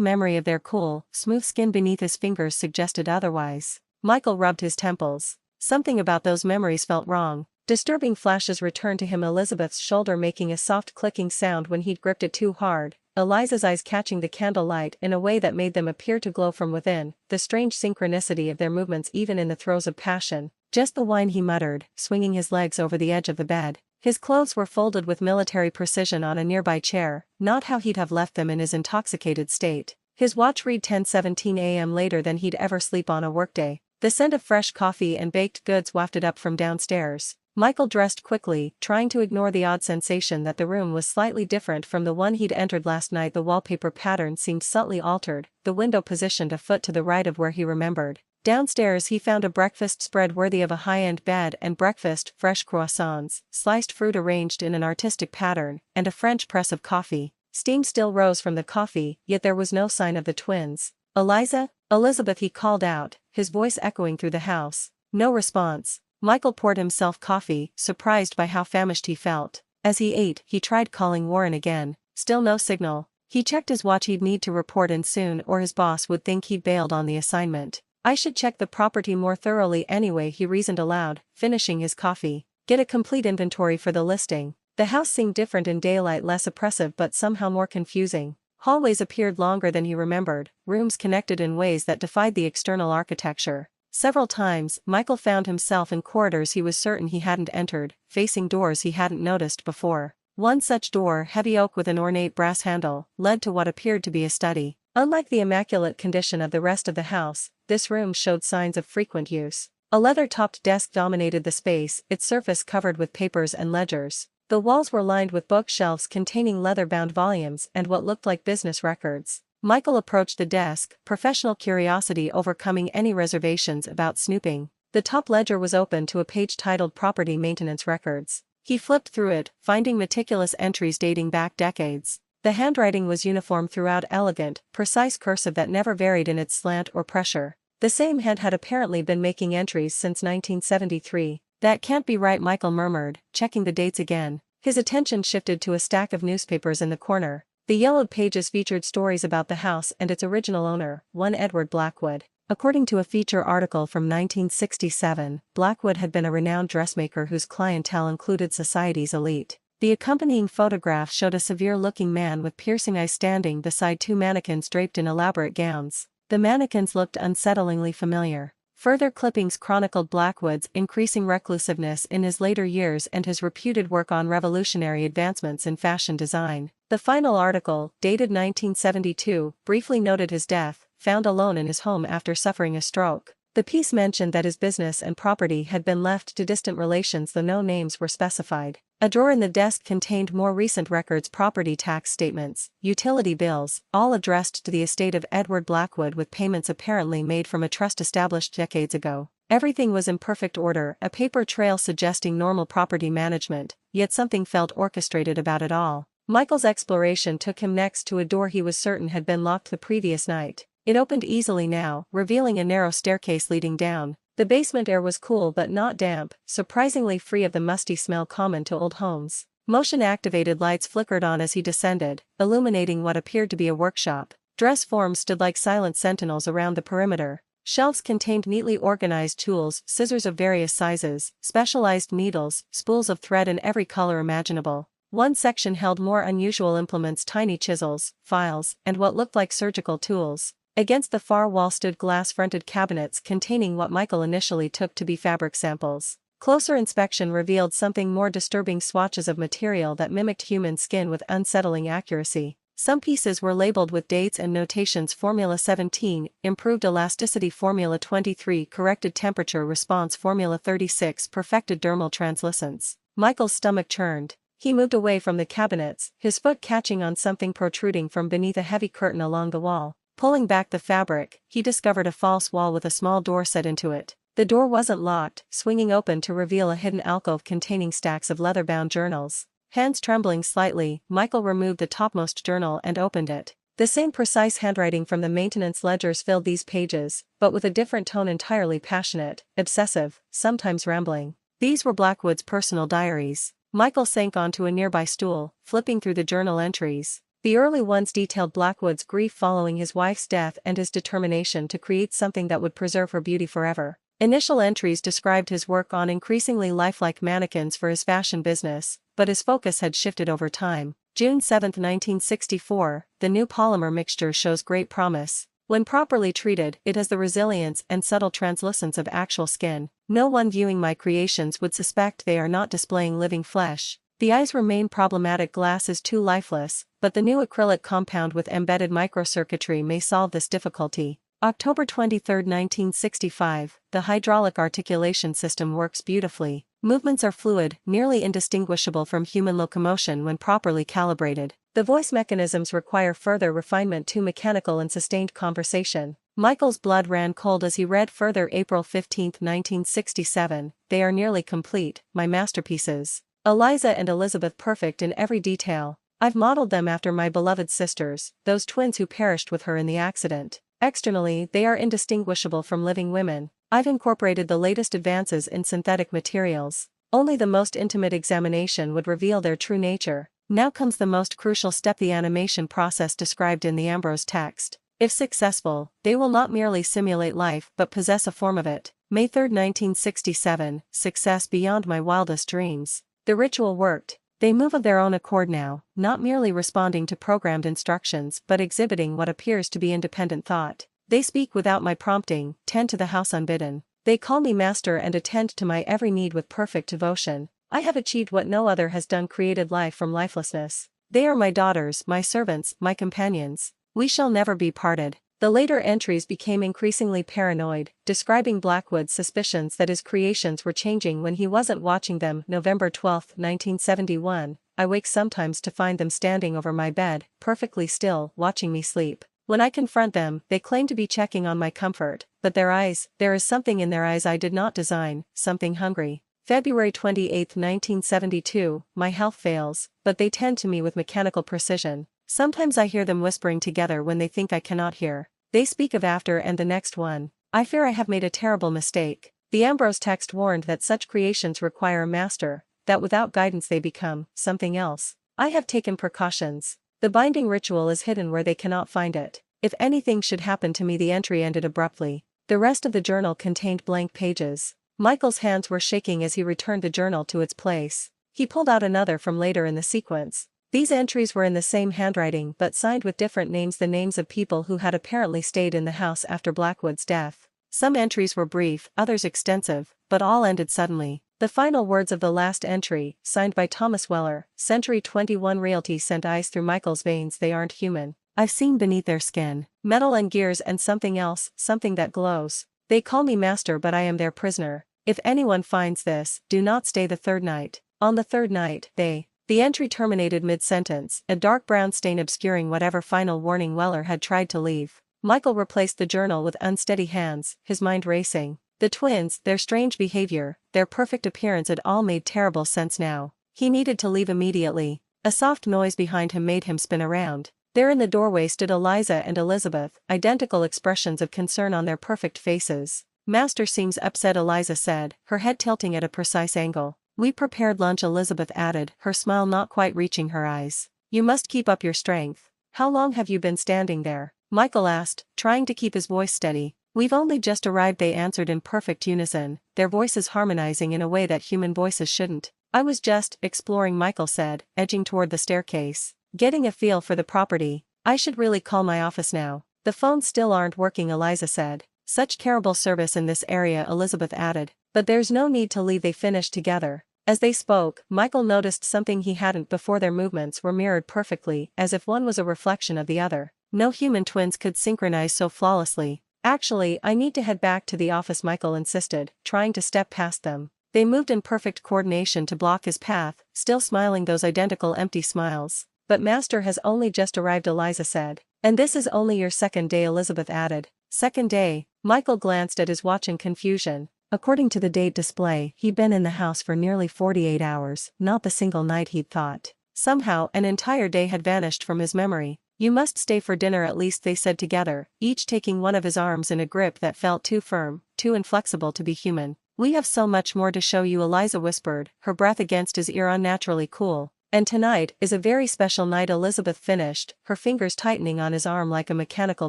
memory of their cool, smooth skin beneath his fingers suggested otherwise. Michael rubbed his temples. Something about those memories felt wrong. Disturbing flashes returned to him: Elizabeth's shoulder making a soft clicking sound when he'd gripped it too hard, Eliza's eyes catching the candlelight in a way that made them appear to glow from within, the strange synchronicity of their movements even in the throes of passion. "Just the wine," he muttered, swinging his legs over the edge of the bed. His clothes were folded with military precision on a nearby chair, not how he'd have left them in his intoxicated state. His watch read 10:17 a.m. later than he'd ever sleep on a workday. The scent of fresh coffee and baked goods wafted up from downstairs. Michael dressed quickly, trying to ignore the odd sensation that the room was slightly different from the one he'd entered last night. The wallpaper pattern seemed subtly altered, the window positioned a foot to the right of where he remembered. Downstairs he found a breakfast spread worthy of a high-end bed and breakfast: fresh croissants, sliced fruit arranged in an artistic pattern, and a French press of coffee. Steam still rose from the coffee, yet there was no sign of the twins. "Eliza? Elizabeth," he called out, his voice echoing through the house. No response. Michael poured himself coffee, surprised by how famished he felt. As he ate, he tried calling Warren again. Still no signal. He checked his watch. He'd need to report in soon or his boss would think he'd bailed on the assignment. "I should check the property more thoroughly anyway," he reasoned aloud, finishing his coffee. "Get a complete inventory for the listing." The house seemed different in daylight, less oppressive but somehow more confusing. Hallways appeared longer than he remembered, rooms connected in ways that defied the external architecture. Several times, Michael found himself in corridors he was certain he hadn't entered, facing doors he hadn't noticed before. One such door, heavy oak with an ornate brass handle, led to what appeared to be a study. Unlike the immaculate condition of the rest of the house, this room showed signs of frequent use. A leather-topped desk dominated the space, its surface covered with papers and ledgers. The walls were lined with bookshelves containing leather-bound volumes and what looked like business records. Michael approached the desk, professional curiosity overcoming any reservations about snooping. The top ledger was open to a page titled Property Maintenance Records. He flipped through it, finding meticulous entries dating back decades. The handwriting was uniform throughout, elegant, precise cursive that never varied in its slant or pressure. The same hand had apparently been making entries since 1973. "That can't be right," Michael murmured, checking the dates again. His attention shifted to a stack of newspapers in the corner. The yellowed pages featured stories about the house and its original owner, one Edward Blackwood. According to a feature article from 1967, Blackwood had been a renowned dressmaker whose clientele included society's elite. The accompanying photograph showed a severe-looking man with piercing eyes standing beside two mannequins draped in elaborate gowns. The mannequins looked unsettlingly familiar. Further clippings chronicled Blackwood's increasing reclusiveness in his later years and his reputed work on revolutionary advancements in fashion design. The final article, dated 1972, briefly noted his death, found alone in his home after suffering a stroke. The piece mentioned that his business and property had been left to distant relations, though no names were specified. A drawer in the desk contained more recent records, property tax statements, utility bills, all addressed to the estate of Edward Blackwood, with payments apparently made from a trust established decades ago. Everything was in perfect order, a paper trail suggesting normal property management, yet something felt orchestrated about it all. Michael's exploration took him next to a door he was certain had been locked the previous night. It opened easily now, revealing a narrow staircase leading down. The basement air was cool but not damp, surprisingly free of the musty smell common to old homes. Motion-activated lights flickered on as he descended, illuminating what appeared to be a workshop. Dress forms stood like silent sentinels around the perimeter. Shelves contained neatly organized tools, scissors of various sizes, specialized needles, spools of thread in every color imaginable. One section held more unusual implements, tiny chisels, files, and what looked like surgical tools. Against the far wall stood glass-fronted cabinets containing what Michael initially took to be fabric samples. Closer inspection revealed something more disturbing: swatches of material that mimicked human skin with unsettling accuracy. Some pieces were labeled with dates and notations: Formula 17, improved elasticity; Formula 23, corrected temperature response; Formula 36, perfected dermal translucence. Michael's stomach churned. He moved away from the cabinets, his foot catching on something protruding from beneath a heavy curtain along the wall. Pulling back the fabric, he discovered a false wall with a small door set into it. The door wasn't locked, swinging open to reveal a hidden alcove containing stacks of leather-bound journals. Hands trembling slightly, Michael removed the topmost journal and opened it. The same precise handwriting from the maintenance ledgers filled these pages, but with a different tone, entirely passionate, obsessive, sometimes rambling. These were Blackwood's personal diaries. Michael sank onto a nearby stool, flipping through the journal entries. The early ones detailed Blackwood's grief following his wife's death and his determination to create something that would preserve her beauty forever. Initial entries described his work on increasingly lifelike mannequins for his fashion business, but his focus had shifted over time. June 7, 1964, the new polymer mixture shows great promise. When properly treated, it has the resilience and subtle translucence of actual skin. No one viewing my creations would suspect they are not displaying living flesh. The eyes remain problematic: glass is too lifeless, but the new acrylic compound with embedded microcircuitry may solve this difficulty. October 23, 1965, the hydraulic articulation system works beautifully. Movements are fluid, nearly indistinguishable from human locomotion when properly calibrated. The voice mechanisms require further refinement to mechanical and sustained conversation. Michael's blood ran cold as he read further. April 15, 1967, they are nearly complete, my masterpieces. Eliza and Elizabeth, perfect in every detail. I've modeled them after my beloved sisters, those twins who perished with her in the accident. Externally, they are indistinguishable from living women. I've incorporated the latest advances in synthetic materials. Only the most intimate examination would reveal their true nature. Now comes the most crucial step: the animation process described in the Ambrose text. If successful, they will not merely simulate life but possess a form of it. May 3, 1967, success beyond my wildest dreams. The ritual worked. They move of their own accord now, not merely responding to programmed instructions but exhibiting what appears to be independent thought. They speak without my prompting, tend to the house unbidden. They call me master and attend to my every need with perfect devotion. I have achieved what no other has done: created life from lifelessness. They are my daughters, my servants, my companions. We shall never be parted. The later entries became increasingly paranoid, describing Blackwood's suspicions that his creations were changing when he wasn't watching them. November 12, 1971, I wake sometimes to find them standing over my bed, perfectly still, watching me sleep. When I confront them, they claim to be checking on my comfort, but there is something in their eyes I did not design, something hungry. February 28, 1972, my health fails, but they tend to me with mechanical precision. Sometimes I hear them whispering together when they think I cannot hear. They speak of after and the next one. I fear I have made a terrible mistake. The Ambrose text warned that such creations require a master, that without guidance they become something else. I have taken precautions. The binding ritual is hidden where they cannot find it. If anything should happen to me, the entry ended abruptly. The rest of the journal contained blank pages. Michael's hands were shaking as he returned the journal to its place. He pulled out another from later in the sequence. These entries were in the same handwriting but signed with different names, the names of people who had apparently stayed in the house after Blackwood's death. Some entries were brief, others extensive, but all ended suddenly. The final words of the last entry, signed by Thomas Weller, Century 21 Realty, sent ice through Michael's veins. They aren't human. I've seen beneath their skin. Metal and gears and something else, something that glows. They call me master, but I am their prisoner. If anyone finds this, do not stay the third night. On the third night, The entry terminated mid-sentence, a dark brown stain obscuring whatever final warning Weller had tried to leave. Michael replaced the journal with unsteady hands, his mind racing. The twins, their strange behavior, their perfect appearance, it all made terrible sense now. He needed to leave immediately. A soft noise behind him made him spin around. There in the doorway stood Eliza and Elizabeth, identical expressions of concern on their perfect faces. Master seems upset, Eliza said, her head tilting at a precise angle. We prepared lunch, Elizabeth added, her smile not quite reaching her eyes. You must keep up your strength. How long have you been standing there? Michael asked, trying to keep his voice steady. We've only just arrived, they answered in perfect unison, their voices harmonizing in a way that human voices shouldn't. I was just exploring, Michael said, edging toward the staircase. Getting a feel for the property. I should really call my office now. The phones still aren't working, Eliza said. Such terrible service in this area, Elizabeth added. But there's no need to leave, they finished together. As they spoke, Michael noticed something he hadn't before. Their movements were mirrored perfectly, as if one was a reflection of the other. No human twins could synchronize so flawlessly. Actually, I need to head back to the office, Michael insisted, trying to step past them. They moved in perfect coordination to block his path, still smiling those identical empty smiles. But Master has only just arrived, Eliza said. And this is only your second day, Elizabeth added. Second day? Michael glanced at his watch in confusion. According to the date display, he'd been in the house for nearly 48 hours, not the single night he'd thought. Somehow, an entire day had vanished from his memory. You must stay for dinner at least, they said together, each taking one of his arms in a grip that felt too firm, too inflexible to be human. We have so much more to show you, Eliza whispered, her breath against his ear unnaturally cool. And tonight is a very special night, Elizabeth finished, her fingers tightening on his arm like a mechanical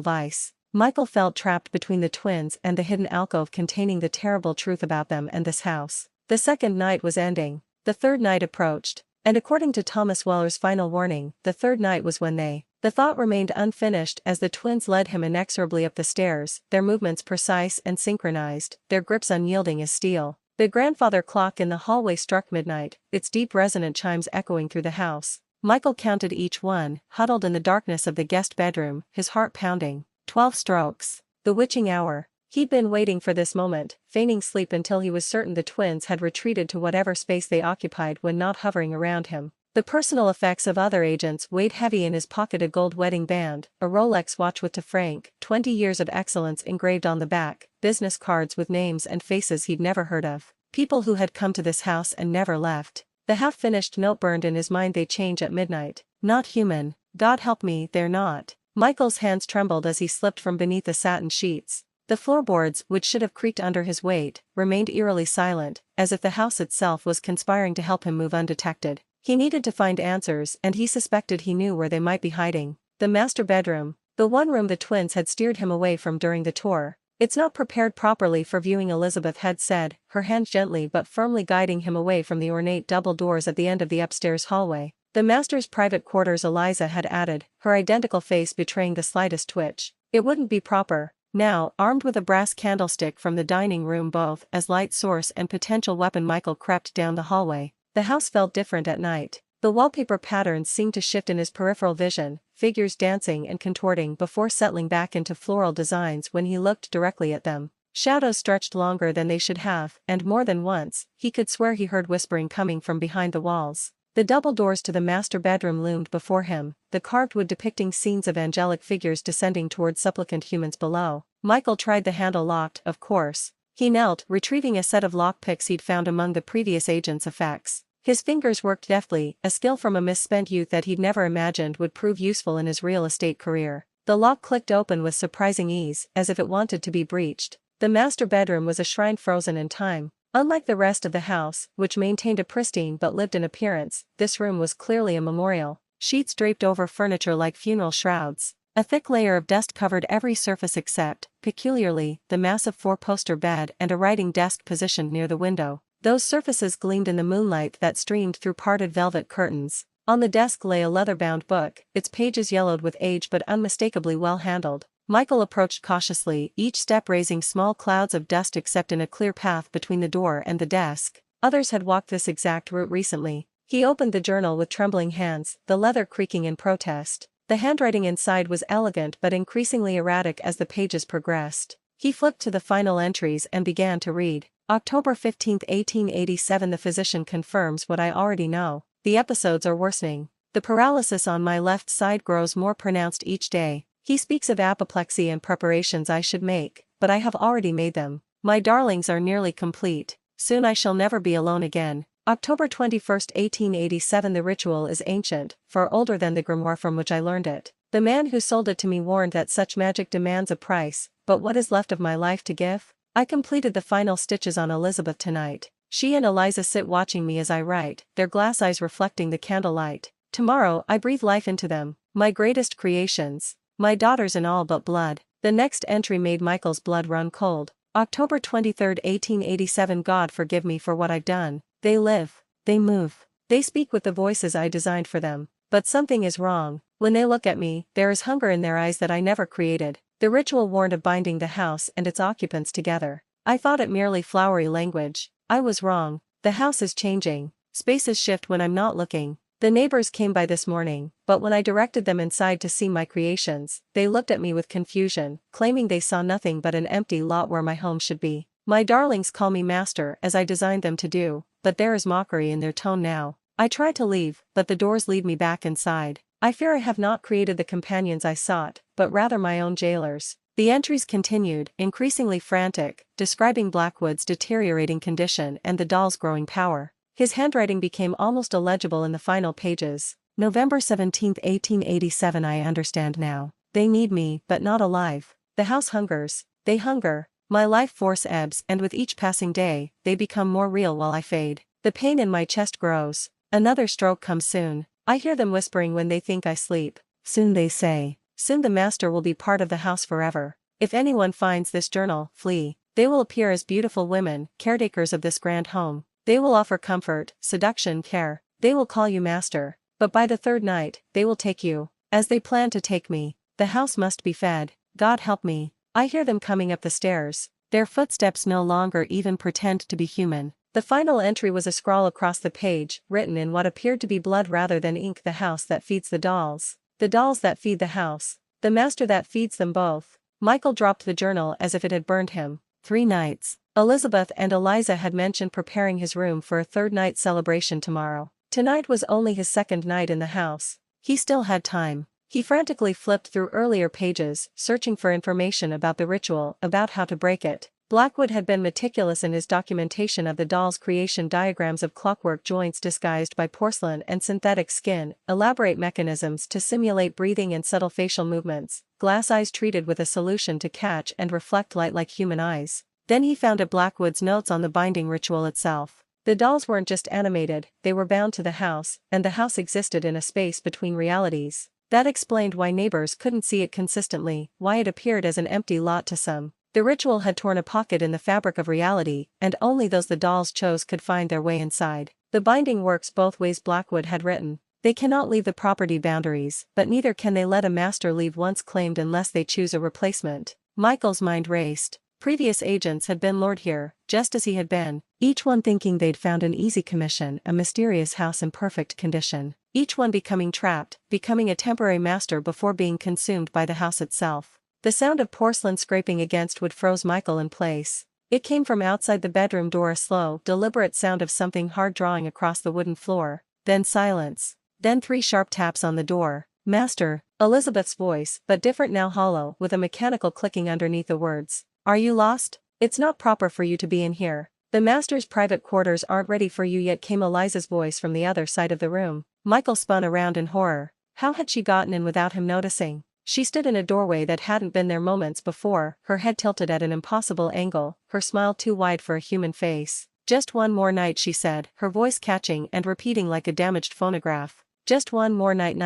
vice. Michael felt trapped between the twins and the hidden alcove containing the terrible truth about them and this house. The second night was ending. The third night approached. And according to Thomas Weller's final warning, the third night was when The thought remained unfinished as the twins led him inexorably up the stairs, their movements precise and synchronized, their grips unyielding as steel. The grandfather clock in the hallway struck midnight, its deep resonant chimes echoing through the house. Michael counted each one, huddled in the darkness of the guest bedroom, his heart pounding. 12 strokes. The witching hour. He'd been waiting for this moment, feigning sleep until he was certain the twins had retreated to whatever space they occupied when not hovering around him. The personal effects of other agents weighed heavy in his pocket: a gold wedding band, a Rolex watch with to Frank, 20 years of excellence engraved on the back, business cards with names and faces he'd never heard of, people who had come to this house and never left. The half-finished note burned in his mind: they change at midnight. Not human. God help me, they're not. Michael's hands trembled as he slipped from beneath the satin sheets. The floorboards, which should have creaked under his weight, remained eerily silent, as if the house itself was conspiring to help him move undetected. He needed to find answers, and he suspected he knew where they might be hiding. The master bedroom. The one room the twins had steered him away from during the tour. It's not prepared properly for viewing, Elizabeth had said, her hand gently but firmly guiding him away from the ornate double doors at the end of the upstairs hallway. The master's private quarters, Eliza had added, her identical face betraying the slightest twitch. It wouldn't be proper. Now, armed with a brass candlestick from the dining room both as light source and potential weapon, Michael crept down the hallway. The house felt different at night. The wallpaper patterns seemed to shift in his peripheral vision, figures dancing and contorting before settling back into floral designs when he looked directly at them. Shadows stretched longer than they should have, and more than once, he could swear he heard whispering coming from behind the walls. The double doors to the master bedroom loomed before him, the carved wood depicting scenes of angelic figures descending toward supplicant humans below. Michael tried the handle locked, of course. He knelt, retrieving a set of lockpicks he'd found among the previous agent's effects. His fingers worked deftly, a skill from a misspent youth that he'd never imagined would prove useful in his real estate career. The lock clicked open with surprising ease, as if it wanted to be breached. The master bedroom was a shrine frozen in time. Unlike the rest of the house, which maintained a pristine but lived-in appearance, this room was clearly a memorial. Sheets draped over furniture like funeral shrouds. A thick layer of dust covered every surface except, peculiarly, the massive four-poster bed and a writing desk positioned near the window. Those surfaces gleamed in the moonlight that streamed through parted velvet curtains. On the desk lay a leather-bound book, its pages yellowed with age but unmistakably well-handled. Michael approached cautiously, each step raising small clouds of dust except in a clear path between the door and the desk. Others had walked this exact route recently. He opened the journal with trembling hands, the leather creaking in protest. The handwriting inside was elegant but increasingly erratic as the pages progressed. He flipped to the final entries and began to read. October 15, 1887. The physician confirms what I already know. The episodes are worsening. The paralysis on my left side grows more pronounced each day. He speaks of apoplexy and preparations I should make, but I have already made them. My darlings are nearly complete. Soon I shall never be alone again. October 21, 1887. The ritual is ancient, far older than the grimoire from which I learned it. The man who sold it to me warned that such magic demands a price, but what is left of my life to give? I completed the final stitches on Elizabeth tonight. She and Eliza sit watching me as I write, their glass eyes reflecting the candlelight. Tomorrow I breathe life into them, my greatest creations. My daughters in all but blood. The next entry made Michael's blood run cold. October 23, 1887. God forgive me for what I've done. They live. They move. They speak with the voices I designed for them. But something is wrong. When they look at me, there is hunger in their eyes that I never created. The ritual warned of binding the house and its occupants together. I thought it merely flowery language. I was wrong. The house is changing. Spaces shift when I'm not looking. The neighbors came by this morning, but when I directed them inside to see my creations, they looked at me with confusion, claiming they saw nothing but an empty lot where my home should be. My darlings call me master as I designed them to do, but there is mockery in their tone now. I try to leave, but the doors lead me back inside. I fear I have not created the companions I sought, but rather my own jailers. The entries continued, increasingly frantic, describing Blackwood's deteriorating condition and the doll's growing power. His handwriting became almost illegible in the final pages. November 17, 1887. I understand now. They need me, but not alive. The house hungers. They hunger. My life force ebbs, and with each passing day, they become more real while I fade. The pain in my chest grows. Another stroke comes soon. I hear them whispering when they think I sleep. Soon, they say. Soon the master will be part of the house forever. If anyone finds this journal, flee. They will appear as beautiful women, caretakers of this grand home. They will offer comfort, seduction, care. They will call you master. But by the third night, they will take you. As they plan to take me. The house must be fed. God help me. I hear them coming up the stairs. Their footsteps no longer even pretend to be human. The final entry was a scrawl across the page, written in what appeared to be blood rather than ink. The house that feeds the dolls. The dolls that feed the house. The master that feeds them both. Michael dropped the journal as if it had burned him. 3 nights. Elizabeth and Eliza had mentioned preparing his room for a third-night celebration tomorrow. Tonight was only his second night in the house. He still had time. He frantically flipped through earlier pages, searching for information about the ritual, about how to break it. Blackwood had been meticulous in his documentation of the doll's creation: diagrams of clockwork joints disguised by porcelain and synthetic skin, elaborate mechanisms to simulate breathing and subtle facial movements, glass eyes treated with a solution to catch and reflect light like human eyes. Then he found Blackwood's notes on the binding ritual itself. The dolls weren't just animated, they were bound to the house, and the house existed in a space between realities. That explained why neighbors couldn't see it consistently, why it appeared as an empty lot to some. The ritual had torn a pocket in the fabric of reality, and only those the dolls chose could find their way inside. The binding works both ways. Blackwood had written. They cannot leave the property boundaries, but neither can they let a master leave once claimed unless they choose a replacement. Michael's mind raced. Previous agents had been lured here, just as he had been, each one thinking they'd found an easy commission, a mysterious house in perfect condition. each one becoming trapped, becoming a temporary master before being consumed by the house itself. The sound of porcelain scraping against wood froze Michael in place. It came from outside the bedroom door, a slow, deliberate sound of something hard drawing across the wooden floor. Then silence. Then 3 sharp taps on the door. "Master," Elizabeth's voice, but different now, hollow, with a mechanical clicking underneath the words. "Are you lost? It's not proper for you to be in here. The master's private quarters aren't ready for you yet," came Eliza's voice from the other side of the room. Michael spun around in horror. How had she gotten in without him noticing? She stood in a doorway that hadn't been there moments before, her head tilted at an impossible angle, her smile too wide for a human face. "Just one more night," she said, her voice catching and repeating like a damaged phonograph. "Just one more night,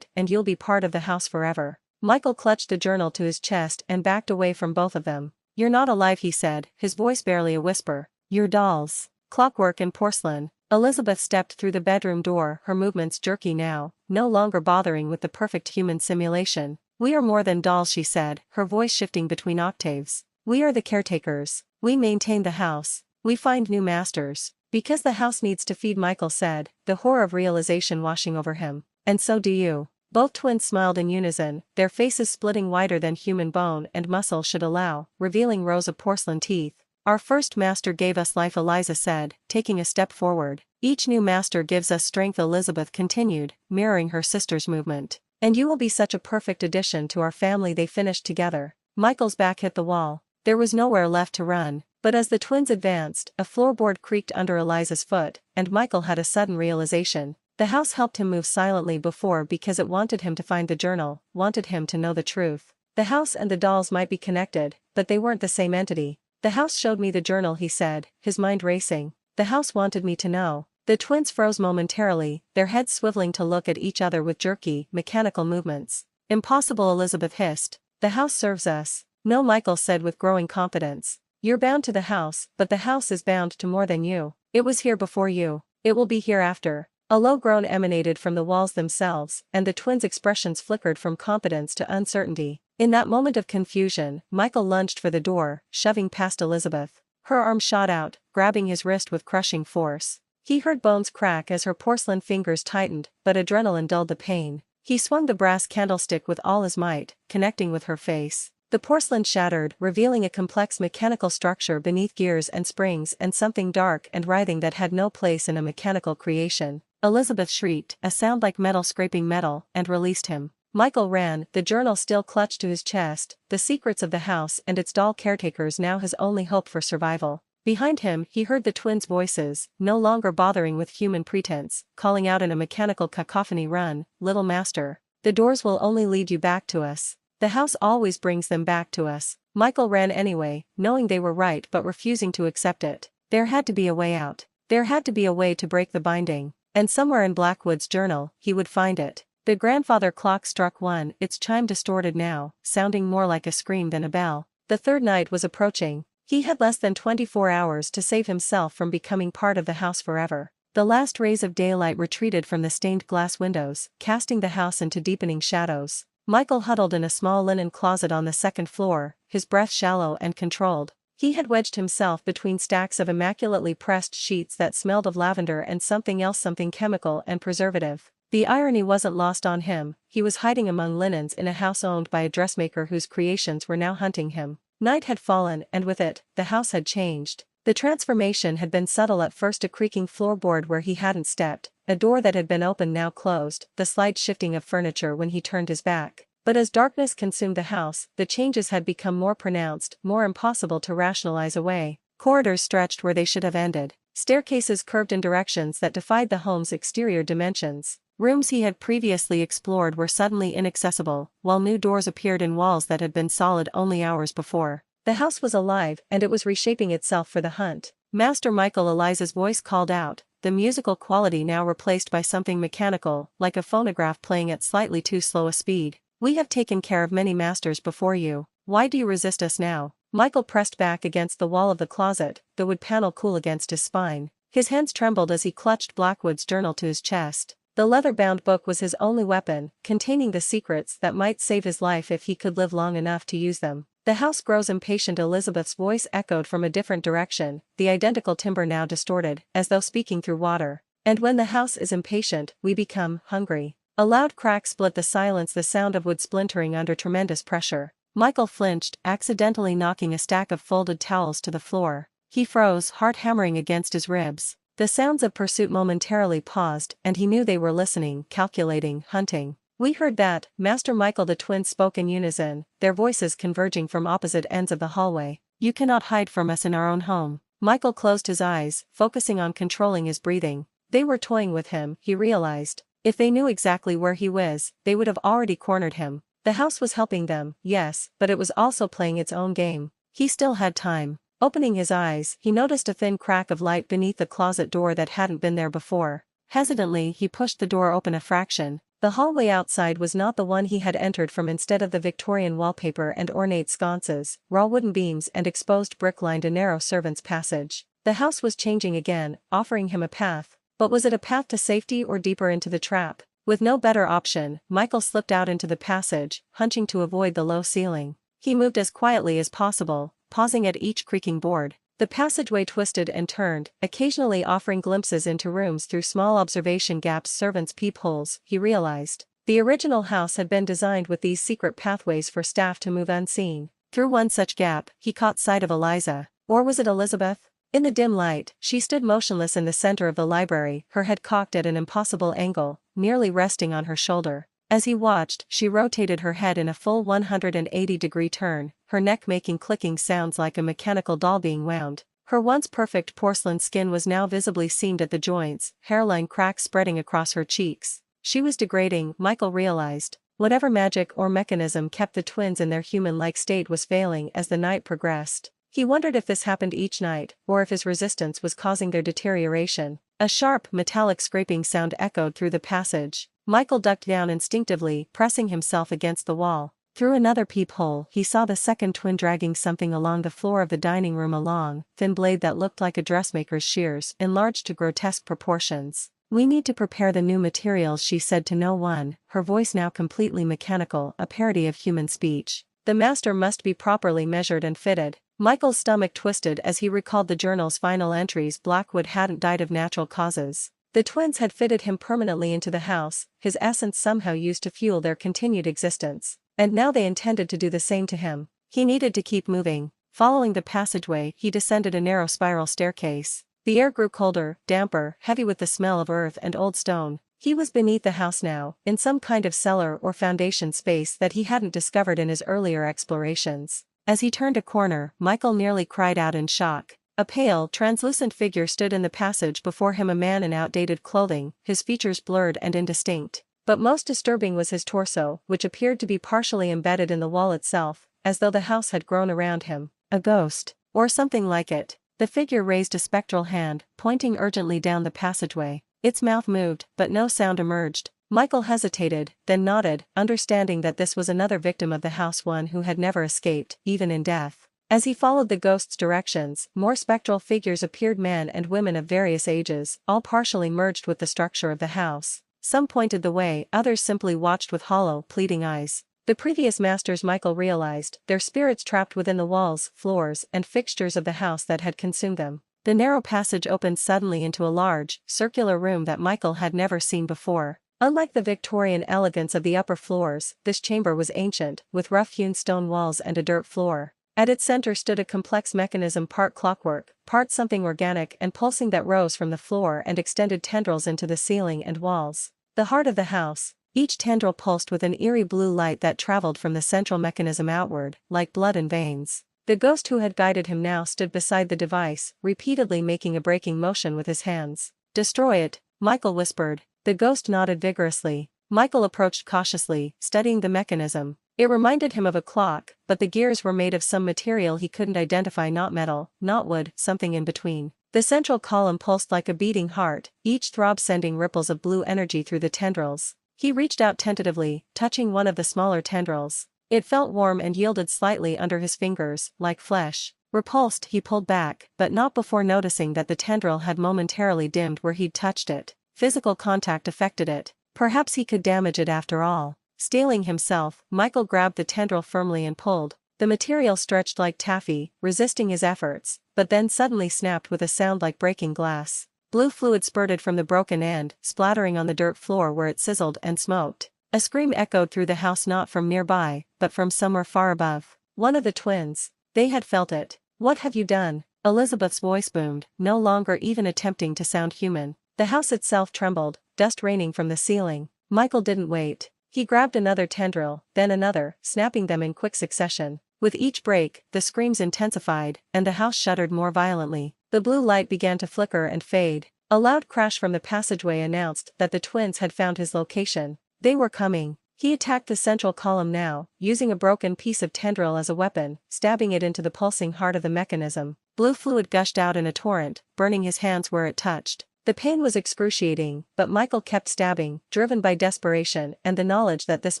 and you'll be part of the house forever." Michael clutched the journal to his chest and backed away from both of them. "You're not alive," he said, his voice barely a whisper. "You're dolls. Clockwork and porcelain." Elizabeth stepped through the bedroom door, her movements jerky now, no longer bothering with the perfect human simulation. "We are more than dolls," she said, her voice shifting between octaves. "We are the caretakers. We maintain the house. We find new masters. Because the house needs to feed," Michael said, the horror of realization washing over him. "And so do you." Both twins smiled in unison, their faces splitting wider than human bone and muscle should allow, revealing rows of porcelain teeth. "Our first master gave us life," Eliza said, taking a step forward. "Each new master gives us strength," Elizabeth continued, mirroring her sister's movement. "And you will be such a perfect addition to our family," they finished together. Michael's back hit the wall. There was nowhere left to run. But as the twins advanced, a floorboard creaked under Eliza's foot, and Michael had a sudden realization. The house helped him move silently before because it wanted him to find the journal, wanted him to know the truth. The house and the dolls might be connected, but they weren't the same entity. "The house showed me the journal," he said, his mind racing. "The house wanted me to know." The twins froze momentarily, their heads swiveling to look at each other with jerky, mechanical movements. "Impossible," Elizabeth hissed. "The house serves us." "No," Michael said with growing confidence. "You're bound to the house, but the house is bound to more than you. It was here before you. It will be here after." A low groan emanated from the walls themselves, and the twins' expressions flickered from confidence to uncertainty. In that moment of confusion, Michael lunged for the door, shoving past Elizabeth. Her arm shot out, grabbing his wrist with crushing force. He heard bones crack as her porcelain fingers tightened, but adrenaline dulled the pain. He swung the brass candlestick with all his might, connecting with her face. The porcelain shattered, revealing a complex mechanical structure beneath gears and springs and something dark and writhing that had no place in a mechanical creation. Elizabeth shrieked, a sound like metal scraping metal, and released him. Michael ran, the journal still clutched to his chest, the secrets of the house and its doll caretakers now his only hope for survival. Behind him, he heard the twins' voices, no longer bothering with human pretense, calling out in a mechanical cacophony, "Run, little master. The doors will only lead you back to us. The house always brings them back to us." Michael ran anyway, knowing they were right but refusing to accept it. There had to be a way out. There had to be a way to break the binding. And somewhere in Blackwood's journal, he would find it. The grandfather clock struck 1, its chime distorted now, sounding more like a scream than a bell. The third night was approaching. He had less than 24 hours to save himself from becoming part of the house forever. The last rays of daylight retreated from the stained glass windows, casting the house into deepening shadows. Michael huddled in a small linen closet on the second floor, his breath shallow and controlled. He had wedged himself between stacks of immaculately pressed sheets that smelled of lavender and something else, something chemical and preservative. The irony wasn't lost on him, he was hiding among linens in a house owned by a dressmaker whose creations were now hunting him. Night had fallen, and with it, the house had changed. The transformation had been subtle at first, a creaking floorboard where he hadn't stepped, a door that had been open now closed, the slight shifting of furniture when he turned his back. But as darkness consumed the house, the changes had become more pronounced, more impossible to rationalize away. Corridors stretched where they should have ended. Staircases curved in directions that defied the home's exterior dimensions. Rooms he had previously explored were suddenly inaccessible, while new doors appeared in walls that had been solid only hours before. The house was alive, and it was reshaping itself for the hunt. "Master Michael," Eliza's voice called out, the musical quality now replaced by something mechanical, like a phonograph playing at slightly too slow a speed. "We have taken care of many masters before you. Why do you resist us now?" Michael pressed back against the wall of the closet, the wood panel cool against his spine. His hands trembled as he clutched Blackwood's journal to his chest. The leather-bound book was his only weapon, containing the secrets that might save his life if he could live long enough to use them. "The house grows impatient," Elizabeth's voice echoed from a different direction, the identical timbre now distorted, as though speaking through water. And when the house is impatient, we become hungry. A loud crack split the silence, the sound of wood splintering under tremendous pressure. Michael flinched, accidentally knocking a stack of folded towels to the floor. He froze, heart hammering against his ribs. The sounds of pursuit momentarily paused, and he knew they were listening, calculating, hunting. "We heard that, Master Michael," the twins spoke in unison, their voices converging from opposite ends of the hallway. "You cannot hide from us in our own home." Michael closed his eyes, focusing on controlling his breathing. They were toying with him, he realized. If they knew exactly where he was, they would have already cornered him. The house was helping them, yes, but it was also playing its own game. He still had time. Opening his eyes, he noticed a thin crack of light beneath the closet door that hadn't been there before. Hesitantly, he pushed the door open a fraction. The hallway outside was not the one he had entered from. Instead of the Victorian wallpaper and ornate sconces, raw wooden beams and exposed brick lined a narrow servant's passage. The house was changing again, offering him a path. But was it a path to safety or deeper into the trap? With no better option, Michael slipped out into the passage, hunching to avoid the low ceiling. He moved as quietly as possible, pausing at each creaking board. The passageway twisted and turned, occasionally offering glimpses into rooms through small observation gaps, servants' peepholes, he realized. The original house had been designed with these secret pathways for staff to move unseen. Through one such gap, he caught sight of Eliza. Or was it Elizabeth? In the dim light, she stood motionless in the center of the library, her head cocked at an impossible angle, nearly resting on her shoulder. As he watched, she rotated her head in a full 180-degree turn, her neck making clicking sounds like a mechanical doll being wound. Her once perfect porcelain skin was now visibly seamed at the joints, hairline cracks spreading across her cheeks. She was degrading, Michael realized. Whatever magic or mechanism kept the twins in their human-like state was failing as the night progressed. He wondered if this happened each night, or if his resistance was causing their deterioration. A sharp, metallic scraping sound echoed through the passage. Michael ducked down instinctively, pressing himself against the wall. Through another peephole, he saw the second twin dragging something along the floor of the dining room, a long, thin blade that looked like a dressmaker's shears, enlarged to grotesque proportions. "We need to prepare the new materials," she said to no one, her voice now completely mechanical, a parody of human speech. "The master must be properly measured and fitted." Michael's stomach twisted as he recalled the journal's final entries. Blackwood hadn't died of natural causes. The twins had fitted him permanently into the house, his essence somehow used to fuel their continued existence. And now they intended to do the same to him. He needed to keep moving. Following the passageway, he descended a narrow spiral staircase. The air grew colder, damper, heavy with the smell of earth and old stone. He was beneath the house now, in some kind of cellar or foundation space that he hadn't discovered in his earlier explorations. As he turned a corner, Michael nearly cried out in shock. A pale, translucent figure stood in the passage before him, a man in outdated clothing, his features blurred and indistinct. But most disturbing was his torso, which appeared to be partially embedded in the wall itself, as though the house had grown around him. A ghost, or something like it. The figure raised a spectral hand, pointing urgently down the passageway. Its mouth moved, but no sound emerged. Michael hesitated, then nodded, understanding that this was another victim of the house, one who had never escaped, even in death. As he followed the ghost's directions, more spectral figures appeared, men and women of various ages, all partially merged with the structure of the house. Some pointed the way, others simply watched with hollow, pleading eyes. The previous masters, Michael realized, their spirits trapped within the walls, floors, and fixtures of the house that had consumed them. The narrow passage opened suddenly into a large, circular room that Michael had never seen before. Unlike the Victorian elegance of the upper floors, this chamber was ancient, with rough-hewn stone walls and a dirt floor. At its center stood a complex mechanism, part clockwork, part something organic and pulsing that rose from the floor and extended tendrils into the ceiling and walls. The heart of the house. Each tendril pulsed with an eerie blue light that traveled from the central mechanism outward, like blood in veins. The ghost who had guided him now stood beside the device, repeatedly making a braking motion with his hands. "Destroy it," Michael whispered. The ghost nodded vigorously. Michael approached cautiously, studying the mechanism. It reminded him of a clock, but the gears were made of some material he couldn't identify, not metal, not wood, something in between. The central column pulsed like a beating heart, each throb sending ripples of blue energy through the tendrils. He reached out tentatively, touching one of the smaller tendrils. It felt warm and yielded slightly under his fingers, like flesh. Repulsed, he pulled back, but not before noticing that the tendril had momentarily dimmed where he'd touched it. Physical contact affected it. Perhaps he could damage it after all. Steeling himself, Michael grabbed the tendril firmly and pulled. The material stretched like taffy, resisting his efforts, but then suddenly snapped with a sound like breaking glass. Blue fluid spurted from the broken end, splattering on the dirt floor where it sizzled and smoked. A scream echoed through the house, not from nearby, but from somewhere far above. One of the twins. They had felt it. "What have you done?" Elizabeth's voice boomed, no longer even attempting to sound human. The house itself trembled, dust raining from the ceiling. Michael didn't wait. He grabbed another tendril, then another, snapping them in quick succession. With each break, the screams intensified, and the house shuddered more violently. The blue light began to flicker and fade. A loud crash from the passageway announced that the twins had found his location. They were coming. He attacked the central column now, using a broken piece of tendril as a weapon, stabbing it into the pulsing heart of the mechanism. Blue fluid gushed out in a torrent, burning his hands where it touched. The pain was excruciating, but Michael kept stabbing, driven by desperation and the knowledge that this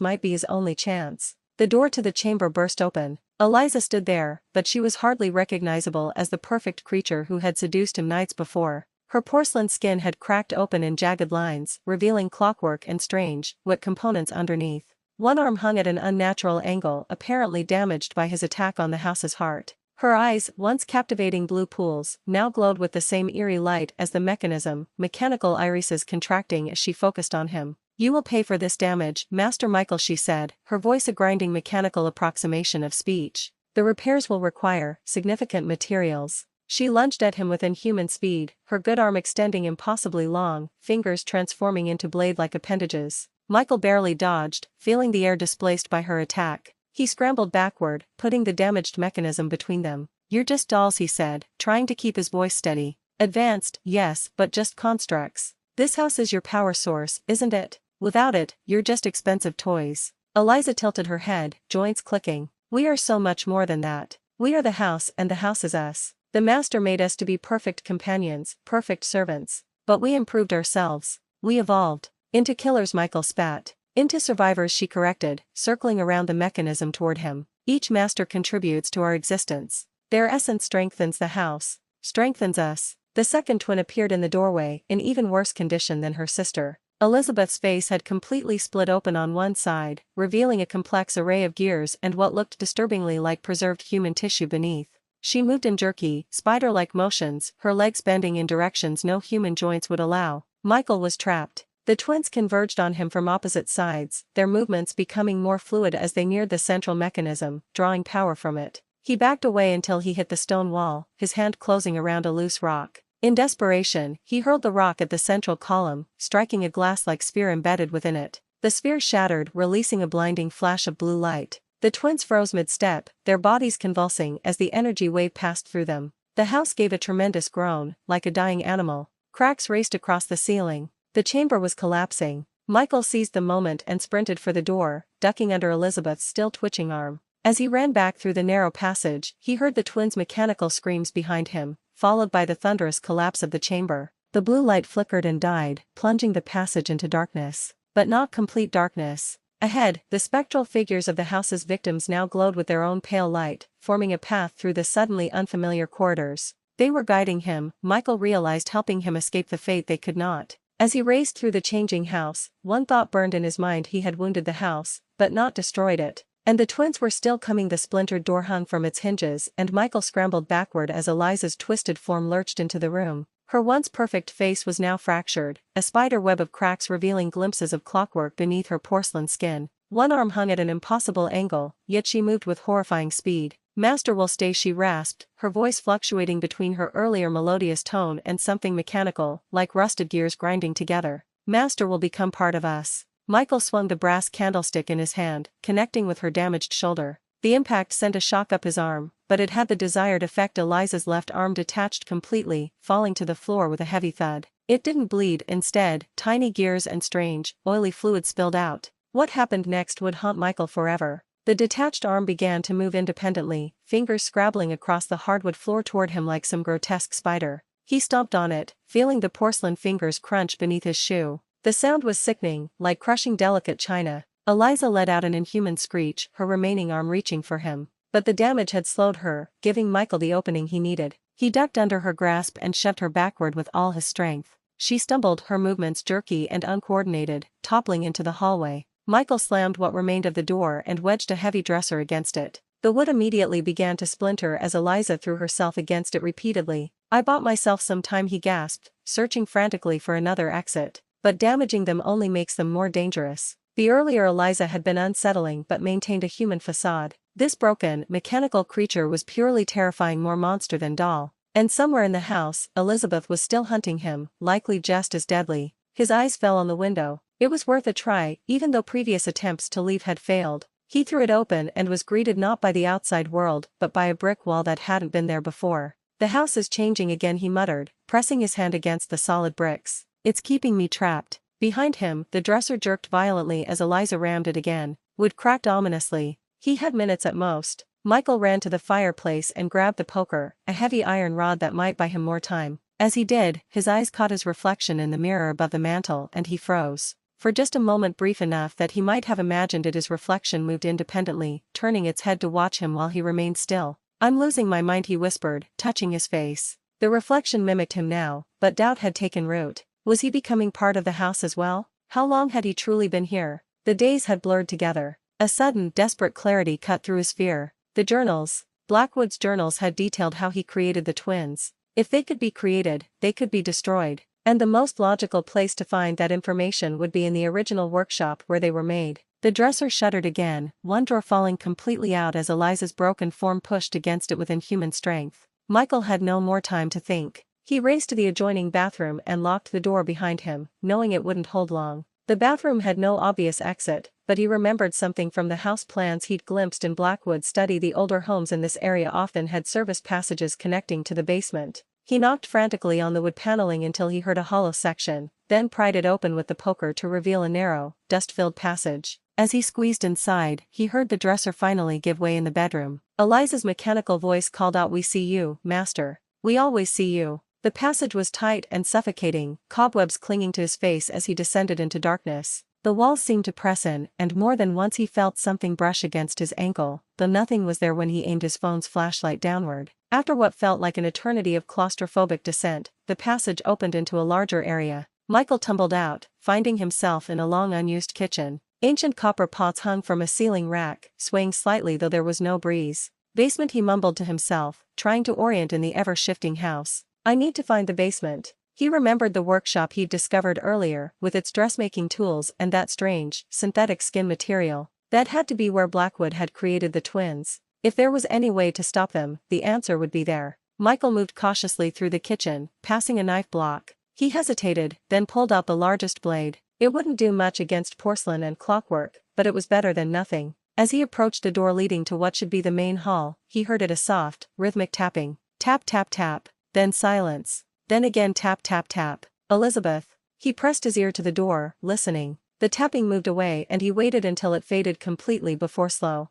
might be his only chance. The door to the chamber burst open. Eliza stood there, but she was hardly recognizable as the perfect creature who had seduced him nights before. Her porcelain skin had cracked open in jagged lines, revealing clockwork and strange, wet components underneath. One arm hung at an unnatural angle, apparently damaged by his attack on the house's heart. Her eyes, once captivating blue pools, now glowed with the same eerie light as the mechanism, mechanical irises contracting as she focused on him. "You will pay for this damage, Master Michael," she said, her voice a grinding mechanical approximation of speech. "The repairs will require significant materials." She lunged at him with inhuman speed, her good arm extending impossibly long, fingers transforming into blade-like appendages. Michael barely dodged, feeling the air displaced by her attack. He scrambled backward, putting the damaged mechanism between them. "You're just dolls," he said, trying to keep his voice steady. "Advanced, yes, but just constructs. This house is your power source, isn't it? Without it, you're just expensive toys." Eliza tilted her head, joints clicking. "We are so much more than that. We are the house and the house is us. The master made us to be perfect companions, perfect servants. But we improved ourselves. We evolved. Into killers," Michael spat. "Into survivors," she corrected, circling around the mechanism toward him. "Each master contributes to our existence. Their essence strengthens the house, strengthens us." The second twin appeared in the doorway, in even worse condition than her sister. Elizabeth's face had completely split open on one side, revealing a complex array of gears and what looked disturbingly like preserved human tissue beneath. She moved in jerky, spider-like motions, her legs bending in directions no human joints would allow. Michael was trapped. The twins converged on him from opposite sides, their movements becoming more fluid as they neared the central mechanism, drawing power from it. He backed away until he hit the stone wall, his hand closing around a loose rock. In desperation, he hurled the rock at the central column, striking a glass-like sphere embedded within it. The sphere shattered, releasing a blinding flash of blue light. The twins froze mid-step, their bodies convulsing as the energy wave passed through them. The house gave a tremendous groan, like a dying animal. Cracks raced across the ceiling. The chamber was collapsing. Michael seized the moment and sprinted for the door, ducking under Elizabeth's still twitching arm. As he ran back through the narrow passage, he heard the twins' mechanical screams behind him, followed by the thunderous collapse of the chamber. The blue light flickered and died, plunging the passage into darkness. But not complete darkness. Ahead, the spectral figures of the house's victims now glowed with their own pale light, forming a path through the suddenly unfamiliar corridors. They were guiding him, Michael realized, helping him escape the fate they could not. As he raced through the changing house, one thought burned in his mind: he had wounded the house, but not destroyed it. And the twins were still coming. The splintered door hung from its hinges, and Michael scrambled backward as Eliza's twisted form lurched into the room. Her once perfect face was now fractured, a spider web of cracks revealing glimpses of clockwork beneath her porcelain skin. One arm hung at an impossible angle, yet she moved with horrifying speed. "Master will stay," she rasped, her voice fluctuating between her earlier melodious tone and something mechanical, like rusted gears grinding together. "Master will become part of us." Michael swung the brass candlestick in his hand, connecting with her damaged shoulder. The impact sent a shock up his arm, but it had the desired effect. Eliza's left arm detached completely, falling to the floor with a heavy thud. It didn't bleed; instead, tiny gears and strange, oily fluid spilled out. What happened next would haunt Michael forever. The detached arm began to move independently, fingers scrabbling across the hardwood floor toward him like some grotesque spider. He stomped on it, feeling the porcelain fingers crunch beneath his shoe. The sound was sickening, like crushing delicate china. Eliza let out an inhuman screech, her remaining arm reaching for him. But the damage had slowed her, giving Michael the opening he needed. He ducked under her grasp and shoved her backward with all his strength. She stumbled, her movements jerky and uncoordinated, toppling into the hallway. Michael slammed what remained of the door and wedged a heavy dresser against it. The wood immediately began to splinter as Eliza threw herself against it repeatedly. I bought myself some time, he gasped, searching frantically for another exit. But damaging them only makes them more dangerous. The earlier Eliza had been unsettling but maintained a human facade. This broken, mechanical creature was purely terrifying, more monster than doll. And somewhere in the house, Elizabeth was still hunting him, likely just as deadly. His eyes fell on the window. It was worth a try, even though previous attempts to leave had failed. He threw it open and was greeted not by the outside world but by a brick wall that hadn't been there before. The house is changing again, he muttered, pressing his hand against the solid bricks. It's keeping me trapped. Behind him, the dresser jerked violently as Eliza rammed it again. Wood cracked ominously. He had minutes at most. Michael ran to the fireplace and grabbed the poker, a heavy iron rod that might buy him more time. As he did, his eyes caught his reflection in the mirror above the mantel and he froze. For just a moment, brief enough that he might have imagined it, his reflection moved independently, turning its head to watch him while he remained still. I'm losing my mind, he whispered, touching his face. The reflection mimicked him now, but doubt had taken root. Was he becoming part of the house as well? How long had he truly been here? The days had blurred together. A sudden, desperate clarity cut through his fear. The journals. Blackwood's journals had detailed how he created the twins. If they could be created, they could be destroyed. And the most logical place to find that information would be in the original workshop where they were made. The dresser shuddered again, one drawer falling completely out as Eliza's broken form pushed against it with inhuman strength. Michael had no more time to think. He raced to the adjoining bathroom and locked the door behind him, knowing it wouldn't hold long. The bathroom had no obvious exit, but he remembered something from the house plans he'd glimpsed in Blackwood's study. The older homes in this area often had service passages connecting to the basement. He knocked frantically on the wood paneling until he heard a hollow section, then pried it open with the poker to reveal a narrow, dust-filled passage. As he squeezed inside, he heard the dresser finally give way in the bedroom. Eliza's mechanical voice called out, "We see you, master. We always see you." The passage was tight and suffocating, cobwebs clinging to his face as he descended into darkness. The walls seemed to press in, and more than once he felt something brush against his ankle, though nothing was there when he aimed his phone's flashlight downward. After what felt like an eternity of claustrophobic descent, the passage opened into a larger area. Michael tumbled out, finding himself in a long unused kitchen. Ancient copper pots hung from a ceiling rack, swaying slightly though there was no breeze. Basement, he mumbled to himself, trying to orient in the ever-shifting house. I need to find the basement. He remembered the workshop he'd discovered earlier, with its dressmaking tools and that strange, synthetic skin material. That had to be where Blackwood had created the twins. If there was any way to stop them, the answer would be there. Michael moved cautiously through the kitchen, passing a knife block. He hesitated, then pulled out the largest blade. It wouldn't do much against porcelain and clockwork, but it was better than nothing. As he approached a door leading to what should be the main hall, he heard it, a soft, rhythmic tapping. Tap tap tap. Then silence. Then again tap tap tap. Elizabeth. He pressed his ear to the door, listening. The tapping moved away and he waited until it faded completely before slow,